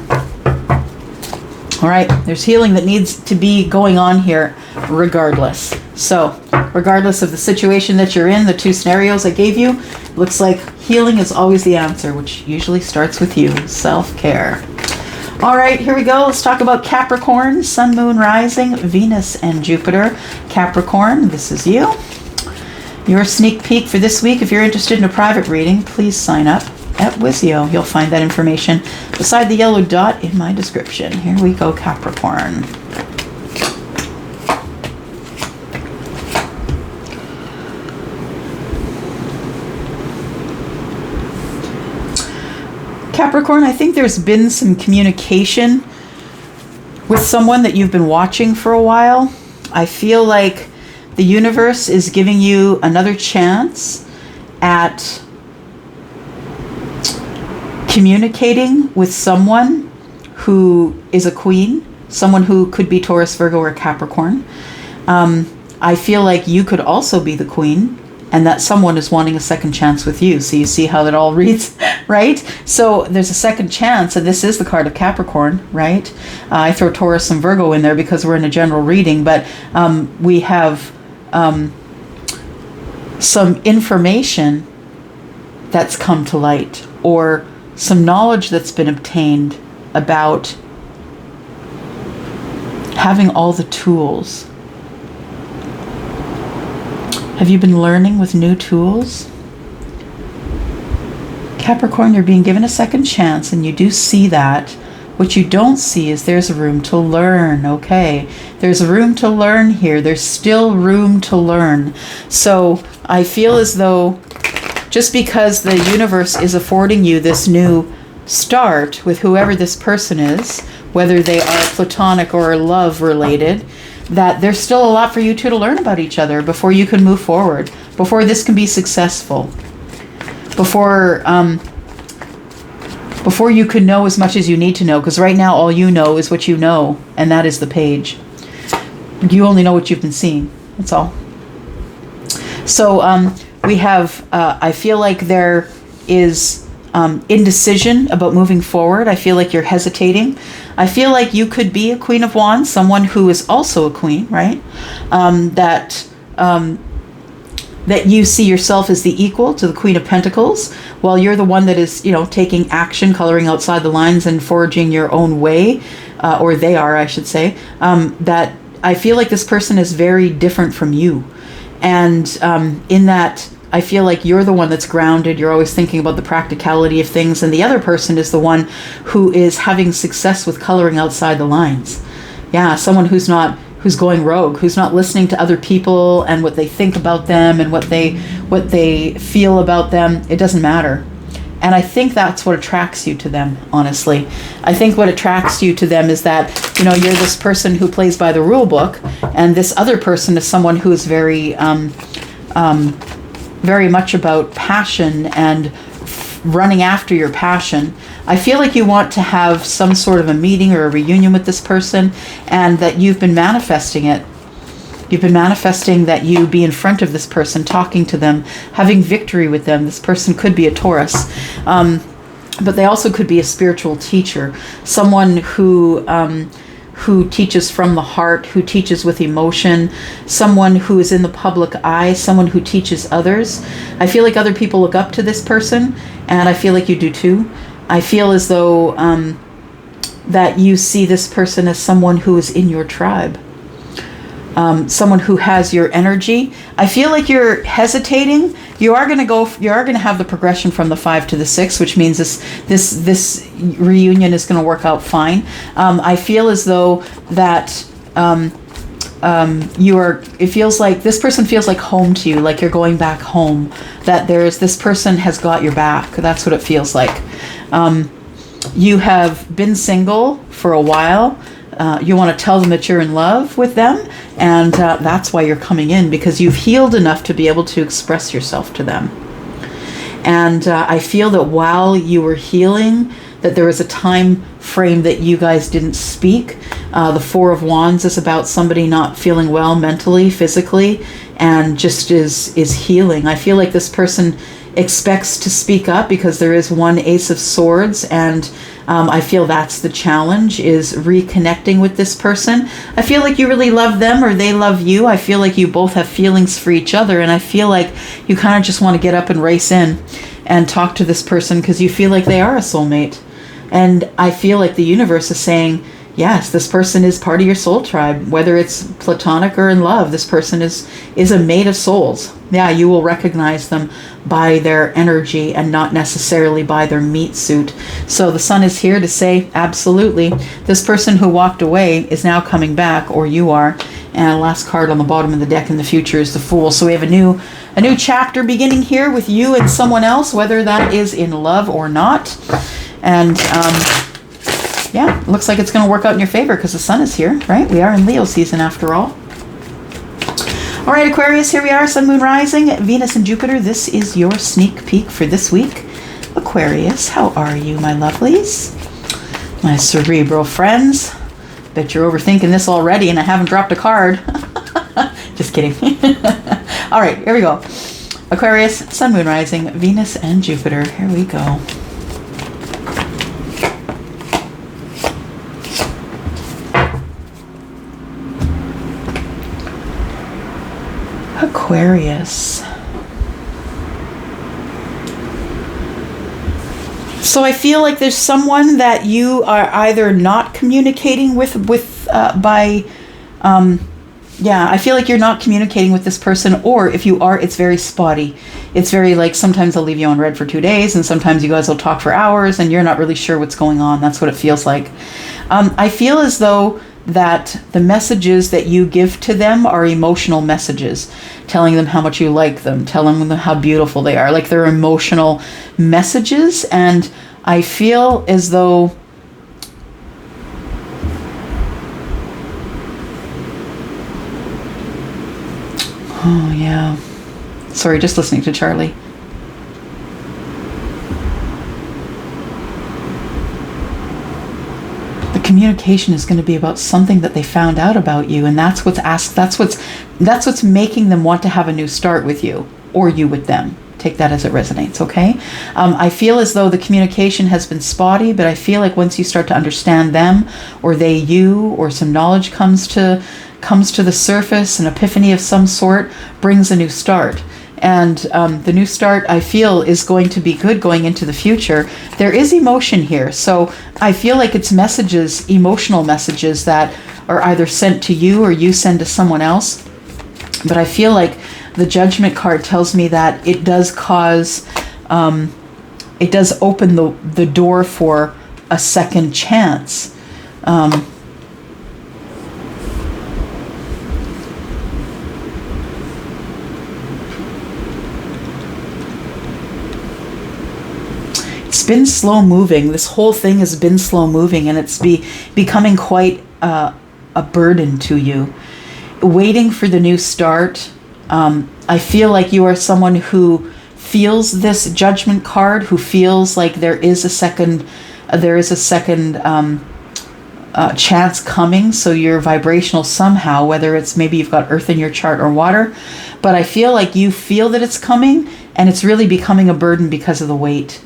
All right, there's healing that needs to be going on here regardless. So regardless of the situation that you're in, the two scenarios I gave you, looks like healing is always the answer, which usually starts with you, self-care. All right, here we go. Let's talk about Capricorn, Sun, Moon, Rising, Venus, and Jupiter. Capricorn, this is you. Your sneak peek for this week. If you're interested in a private reading, please sign up at Wizio. You'll find that information beside the yellow dot in my description. Here we go, Capricorn. Capricorn, I think there's been some communication with someone that you've been watching for a while. I feel like the universe is giving you another chance at communicating with someone who is a queen, someone who could be Taurus, Virgo, or Capricorn. I feel like you could also be the queen, and that someone is wanting a second chance with you. So you see how that all reads, right? So there's a second chance, and this is the card of Capricorn, right? I throw Taurus and Virgo in there because we're in a general reading, but we have some information that's come to light, or some knowledge that's been obtained about having all the tools. Have you been learning with new tools? Capricorn, you're being given a second chance, and you do see that. What you don't see is there's room to learn, okay? There's room to learn here. There's still room to learn. So I feel as though just because the universe is affording you this new start with whoever this person is, whether they are platonic or love related, that there's still a lot for you two to learn about each other before you can move forward, before this can be successful, before you can know as much as you need to know, because right now all you know is what you know, and that is the page. You only know what you've been seeing. That's all. So we have, I feel like there is indecision about moving forward. I feel like you're hesitating. I feel like you could be a Queen of Wands, someone who is also a queen, right? That you see yourself as the equal to the Queen of Pentacles, while you're the one that is, taking action, coloring outside the lines and forging your own way, or they are, I should say. That I feel like this person is very different from you. And in that, I feel like you're the one that's grounded. You're always thinking about the practicality of things. And the other person is the one who is having success with coloring outside the lines. Yeah, someone who's going rogue, who's not listening to other people and what they think about them and what they feel about them. It doesn't matter. And I think that's what attracts you to them, honestly. I think what attracts you to them is that, you're this person who plays by the rule book, and this other person is someone who is very much about passion and running after your passion. I feel like you want to have some sort of a meeting or a reunion with this person, and that you've been manifesting it. You've been manifesting that you be in front of this person, talking to them, having victory with them. This person could be a Taurus, but they also could be a spiritual teacher, someone who teaches from the heart, who teaches with emotion, someone who is in the public eye, someone who teaches others. I feel like other people look up to this person, and I feel like you do too. I feel as though that you see this person as someone who is in your tribe, someone who has your energy. I feel like you're hesitating. You are going to have the progression from the 5 to the 6, which means this reunion is going to work out fine. I feel as though that it feels like this person feels like home to you, like you're going back home, that this person has got your back. That's what it feels like. You have been single for a while. You want to tell them that you're in love with them, and that's why you're coming in, because you've healed enough to be able to express yourself to them. And I feel that while you were healing, that there was a time frame that you guys didn't speak. The 4 of Wands is about somebody not feeling well mentally, physically, and just is healing. I feel like this person expects to speak up because there is one Ace of Swords, and I feel that's the challenge, is reconnecting with this person. I feel like you really love them, or they love you. I feel like you both have feelings for each other, and I feel like you kind of just want to get up and race in and talk to this person because you feel like they are a soulmate. And I feel like the universe is saying, yes, this person is part of your soul tribe, whether it's platonic or in love. This person is a mate of souls. Yeah, you will recognize them by their energy and not necessarily by their meat suit. So the sun is here to say, absolutely, this person who walked away is now coming back, or you are. And last card on the bottom of the deck in the future is the Fool. So we have a new chapter beginning here with you and someone else, whether that is in love or not. And yeah, looks like it's going to work out in your favor because the sun is here, right? We are in Leo season after all. All right, Aquarius, here we are, Sun, Moon, Rising, Venus, and Jupiter. This is your sneak peek for this week. Aquarius, how are you, my lovelies? My cerebral friends. Bet you're overthinking this already and I haven't dropped a card. Just kidding. All right, here we go. Aquarius, Sun, Moon, Rising, Venus, and Jupiter. Here we go. Aquarius. So I feel like there's someone that you are either not communicating with I feel like you're not communicating with this person, or if you are, it's very spotty. It's very like, sometimes they'll leave you on red for 2 days, and sometimes you guys will talk for hours and you're not really sure what's going on. That's what it feels like. I feel as though that the messages that you give to them are emotional messages, telling them how much you like them, telling them how beautiful they are. Like, they're emotional messages, and I feel as though oh yeah, sorry, just listening to Charlie. Communication is going to be about something that they found out about you, and that's what's asked. That's what's making them want to have a new start with you, or you with them. Take that as it resonates, okay? I feel as though the communication has been spotty, but I feel like once you start to understand them, or they you, or some knowledge comes to the surface, an epiphany of some sort brings a new start. And the new start, I feel, is going to be good going into the future. There is emotion here. So I feel like it's messages, emotional messages that are either sent to you or you send to someone else. But I feel like the Judgment card tells me that it does cause, it does open the door for a second chance. It's been slow moving. This whole thing has been slow moving, and it's becoming quite a burden to you. Waiting for the new start. I feel like you are someone who feels this Judgment card, who feels like there is a second chance coming. So you're vibrational somehow, whether it's maybe you've got earth in your chart or water, but I feel like you feel that it's coming, and it's really becoming a burden because of the wait.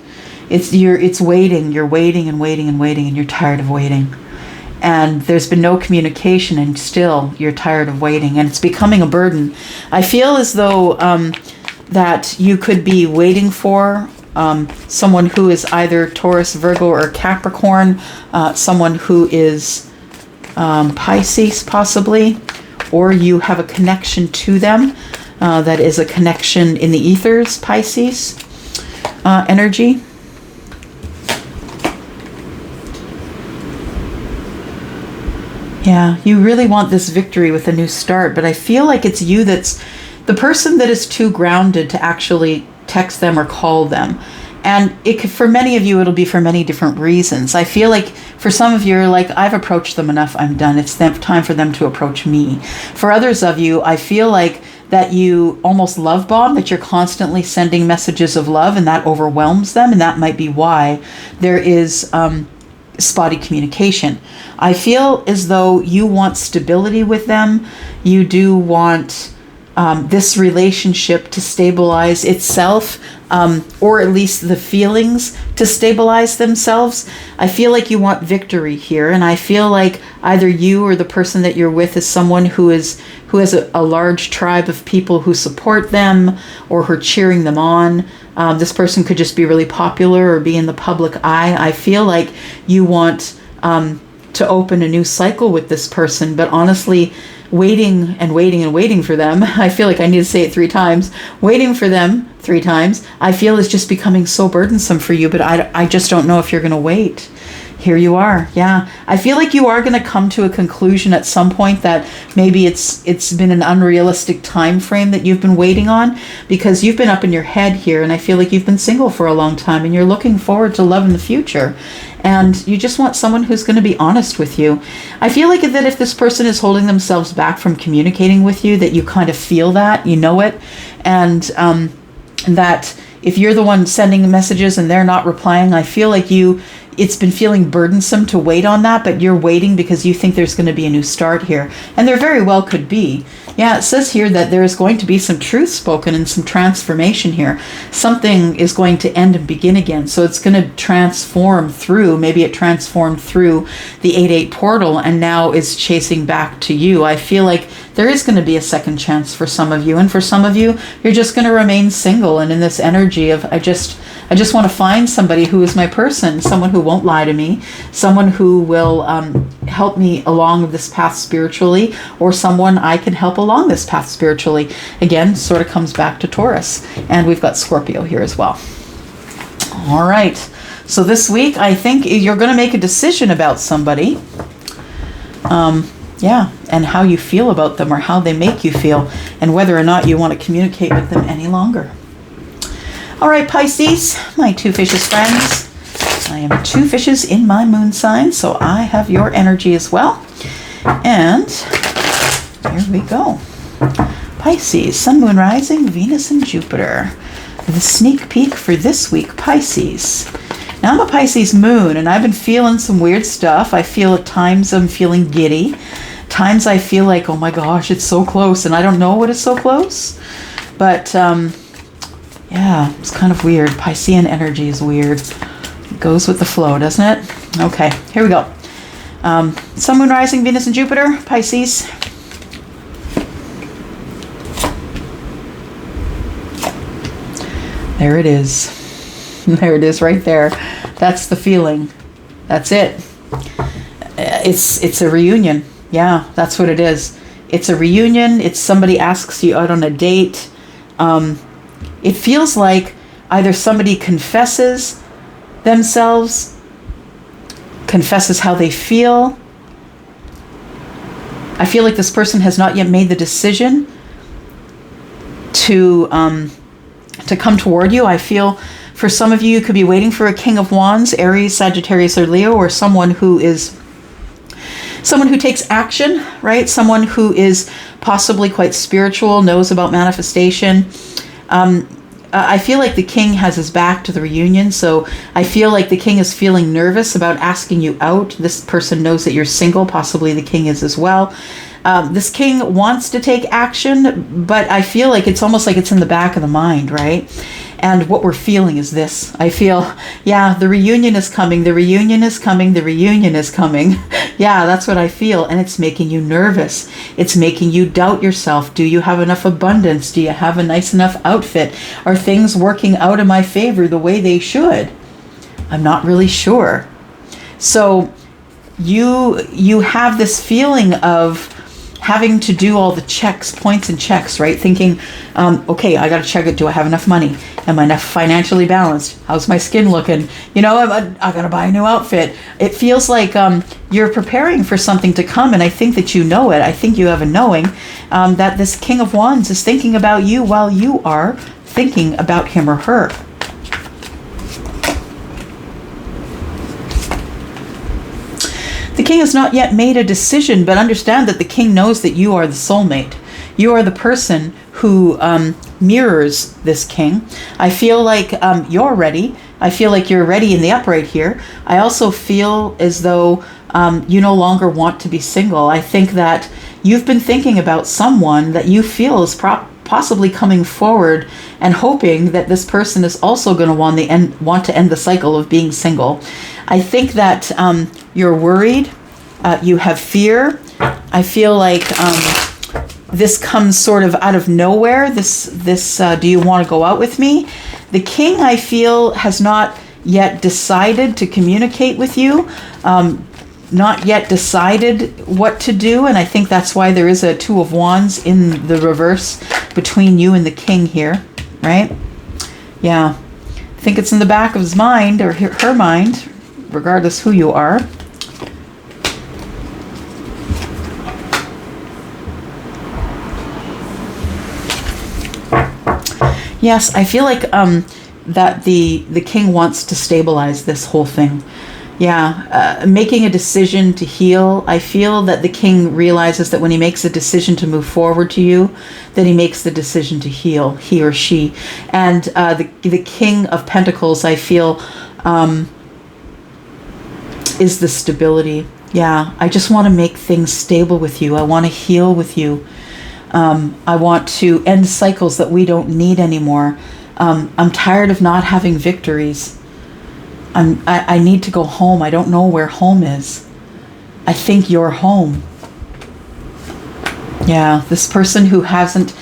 It's waiting, you're waiting and waiting and waiting, and you're tired of waiting. And there's been no communication, and still you're tired of waiting, and it's becoming a burden. I feel as though that you could be waiting for someone who is either Taurus, Virgo, or Capricorn, someone who is Pisces possibly, or you have a connection to them that is a connection in the ethers, Pisces energy. Yeah, you really want this victory with a new start, but I feel like it's you that's the person that is too grounded to actually text them or call them. And for many of you, it'll be for many different reasons. I feel like for some of you, you're like, I've approached them enough, I'm done. It's time for them to approach me. For others of you, I feel like that you almost love bomb, that you're constantly sending messages of love, and that overwhelms them, and that might be why there is spotty communication. I feel as though you want stability with them. You do want this relationship to stabilize itself, or at least the feelings to stabilize themselves. I feel like you want victory here, and I feel like either you or the person that you're with is someone who has a large tribe of people who support them or who are cheering them on. This person could just be really popular or be in the public eye. I feel like you want to open a new cycle with this person, but honestly, waiting and waiting and waiting for them, I feel like I need to say it 3 times, waiting for them 3 times, I feel is just becoming so burdensome for you, but I just don't know if you're going to wait. Here you are. Yeah. I feel like you are going to come to a conclusion at some point that maybe it's been an unrealistic time frame that you've been waiting on, because you've been up in your head here, and I feel like you've been single for a long time and you're looking forward to love in the future. And you just want someone who's going to be honest with you. I feel like that if this person is holding themselves back from communicating with you, that you kind of feel that, you know it, and that if you're the one sending messages and they're not replying, I feel like you it's been feeling burdensome to wait on that, but you're waiting because you think there's going to be a new start here. And there very well could be. Yeah, it says here that there is going to be some truth spoken and some transformation here. Something is going to end and begin again. So it's going to transform through, maybe it transformed through the 8-8 portal and now is chasing back to you. I feel like there is going to be a second chance for some of you. And for some of you, you're just going to remain single and in this energy of, I just want to find somebody who is my person, someone who won't lie to me, someone who will help me along this path spiritually, or someone I can help along this path spiritually. Again, sort of comes back to Taurus. And we've got Scorpio here as well. All right. So this week, I think you're going to make a decision about somebody. Yeah, and how you feel about them or how they make you feel, and whether or not you want to communicate with them any longer. All right, Pisces, my two fishes friends. I am two fishes in my moon sign, so I have your energy as well. And here we go. Pisces, Sun, Moon, Rising, Venus, and Jupiter. The sneak peek for this week, Pisces. Now, I'm a Pisces moon, and I've been feeling some weird stuff. I feel at times I'm feeling giddy. Times I feel like, oh my gosh, it's so close, and I don't know what is so close. But, yeah, it's kind of weird. Piscean energy is weird. It goes with the flow, doesn't it? Okay, here we go. Sun, Moon, Rising, Venus, and Jupiter, Pisces. There it is. There it is right there. That's the feeling. That's it. It's a reunion. Yeah, that's what it is. It's a reunion. It's somebody asks you out on a date. It feels like either somebody confesses themselves, confesses how they feel. I feel like this person has not yet made the decision to come toward you. I feel for some of you, you could be waiting for a King of Wands, Aries, Sagittarius, or Leo, or someone who takes action, right? Someone who is possibly quite spiritual, knows about manifestation. I feel like the king has his back to the reunion, so I feel like the king is feeling nervous about asking you out. This person knows that you're single, possibly the king is as well. This king wants to take action, but I feel like it's almost like it's in the back of the mind, right? And what we're feeling is this. I feel, yeah, the reunion is coming, the reunion is coming, the reunion is coming. Yeah, that's what I feel. And it's making you nervous. It's making you doubt yourself. Do you have enough abundance? Do you have a nice enough outfit? Are things working out in my favor the way they should? I'm not really sure. So you have this feeling of having to do all the checks, points and checks, right? Thinking, okay, I got to check it. Do I have enough money? Am I enough financially balanced? How's my skin looking? You know, I got to buy a new outfit. It feels like you're preparing for something to come, and I think that you know it. I think you have a knowing that this King of Wands is thinking about you while you are thinking about him or her. The king has not yet made a decision, but understand that the king knows that you are the soulmate. You are the person who mirrors this king. I feel like you're ready. I feel like you're ready in the upright here. I also feel as though you no longer want to be single. I think that you've been thinking about someone that you feel is possibly coming forward and hoping that this person is also going to want to end the cycle of being single. I think that you're worried. You have fear. I feel like this comes sort of out of nowhere. This do you want to go out with me? The king, I feel, has not yet decided to communicate with you. Not yet decided what to do, and I think that's why there is a Two of Wands in the reverse between you and the king here, right? Yeah, I think it's in the back of his mind or her mind, regardless who you are. Yes, I feel like that the king wants to stabilize this whole thing. Yeah, making a decision to heal. I feel that the king realizes that when he makes a decision to move forward to you, that he makes the decision to heal, he or she. And the king of pentacles, I feel, is the stability. Yeah, I just want to make things stable with you. I want to heal with you. I want to end cycles that we don't need anymore. I'm tired of not having victories. I need to go home. I don't know where home is. I think you're home. Yeah, this person who hasn't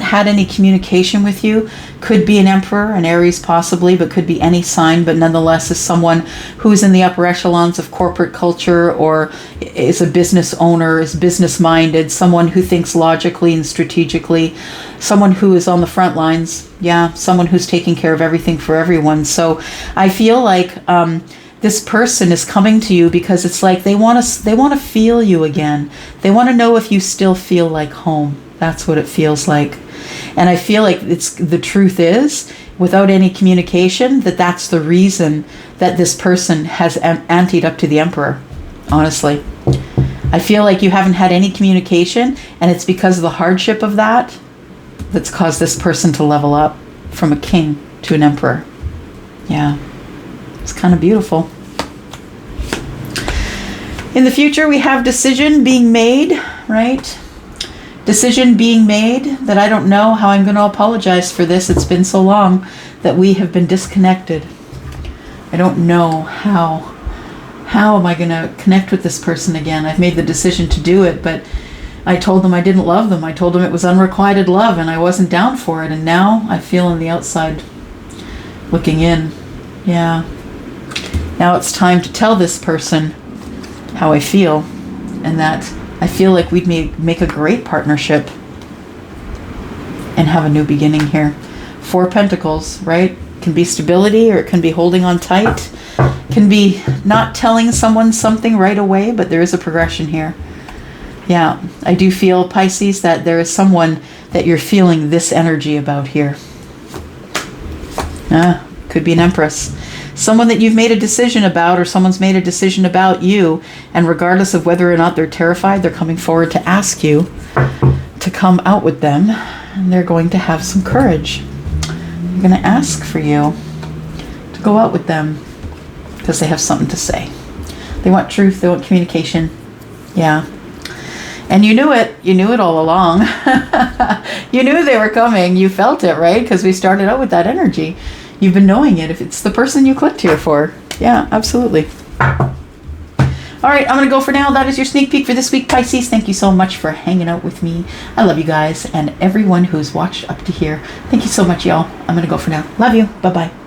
had any communication with you could be an Emperor, an Aries possibly, but could be any sign, but nonetheless is someone who's in the upper echelons of corporate culture, or is a business owner, is business minded, someone who thinks logically and strategically, someone who is on the front lines. Yeah, someone who's taking care of everything for everyone. So I feel like this person is coming to you because it's like they want to feel you again. They want to know if you still feel like home. That's what it feels like. And I feel like the truth is, without any communication, that's the reason that this person has anteed up to the Emperor. Honestly, I feel like you haven't had any communication, and it's because of the hardship of that's caused this person to level up from a king to an Emperor. Yeah, it's kind of beautiful. In the future, we have decision being made, right? Decision being made that I don't know how I'm going to apologize for this. It's been so long that we have been disconnected. I don't know how am I going to connect with this person again. I've made the decision to do it, but I told them I didn't love them. I told them it was unrequited love and I wasn't down for it. And now I feel on the outside looking in. Yeah. Now it's time to tell this person how I feel, and that I feel like we'd make a great partnership and have a new beginning here. 4 Pentacles, right? Can be stability, or it can be holding on tight. Can be not telling someone something right away, but there is a progression here. Yeah, I do feel, Pisces, that there is someone that you're feeling this energy about here. Could be an Empress. Someone that you've made a decision about, or someone's made a decision about you, and regardless of whether or not they're terrified, they're coming forward to ask you to come out with them, and they're going to have some courage. They're going to ask for you to go out with them because they have something to say. They want truth, they want communication. Yeah. And you knew it all along. You knew they were coming, you felt it, right? Because we started out with that energy. You've been knowing it if it's the person you clicked here for. Yeah, absolutely. All right, I'm going to go for now. That is your sneak peek for this week, Pisces. Thank you so much for hanging out with me. I love you guys, and everyone who's watched up to here. Thank you so much, y'all. I'm going to go for now. Love you. Bye-bye.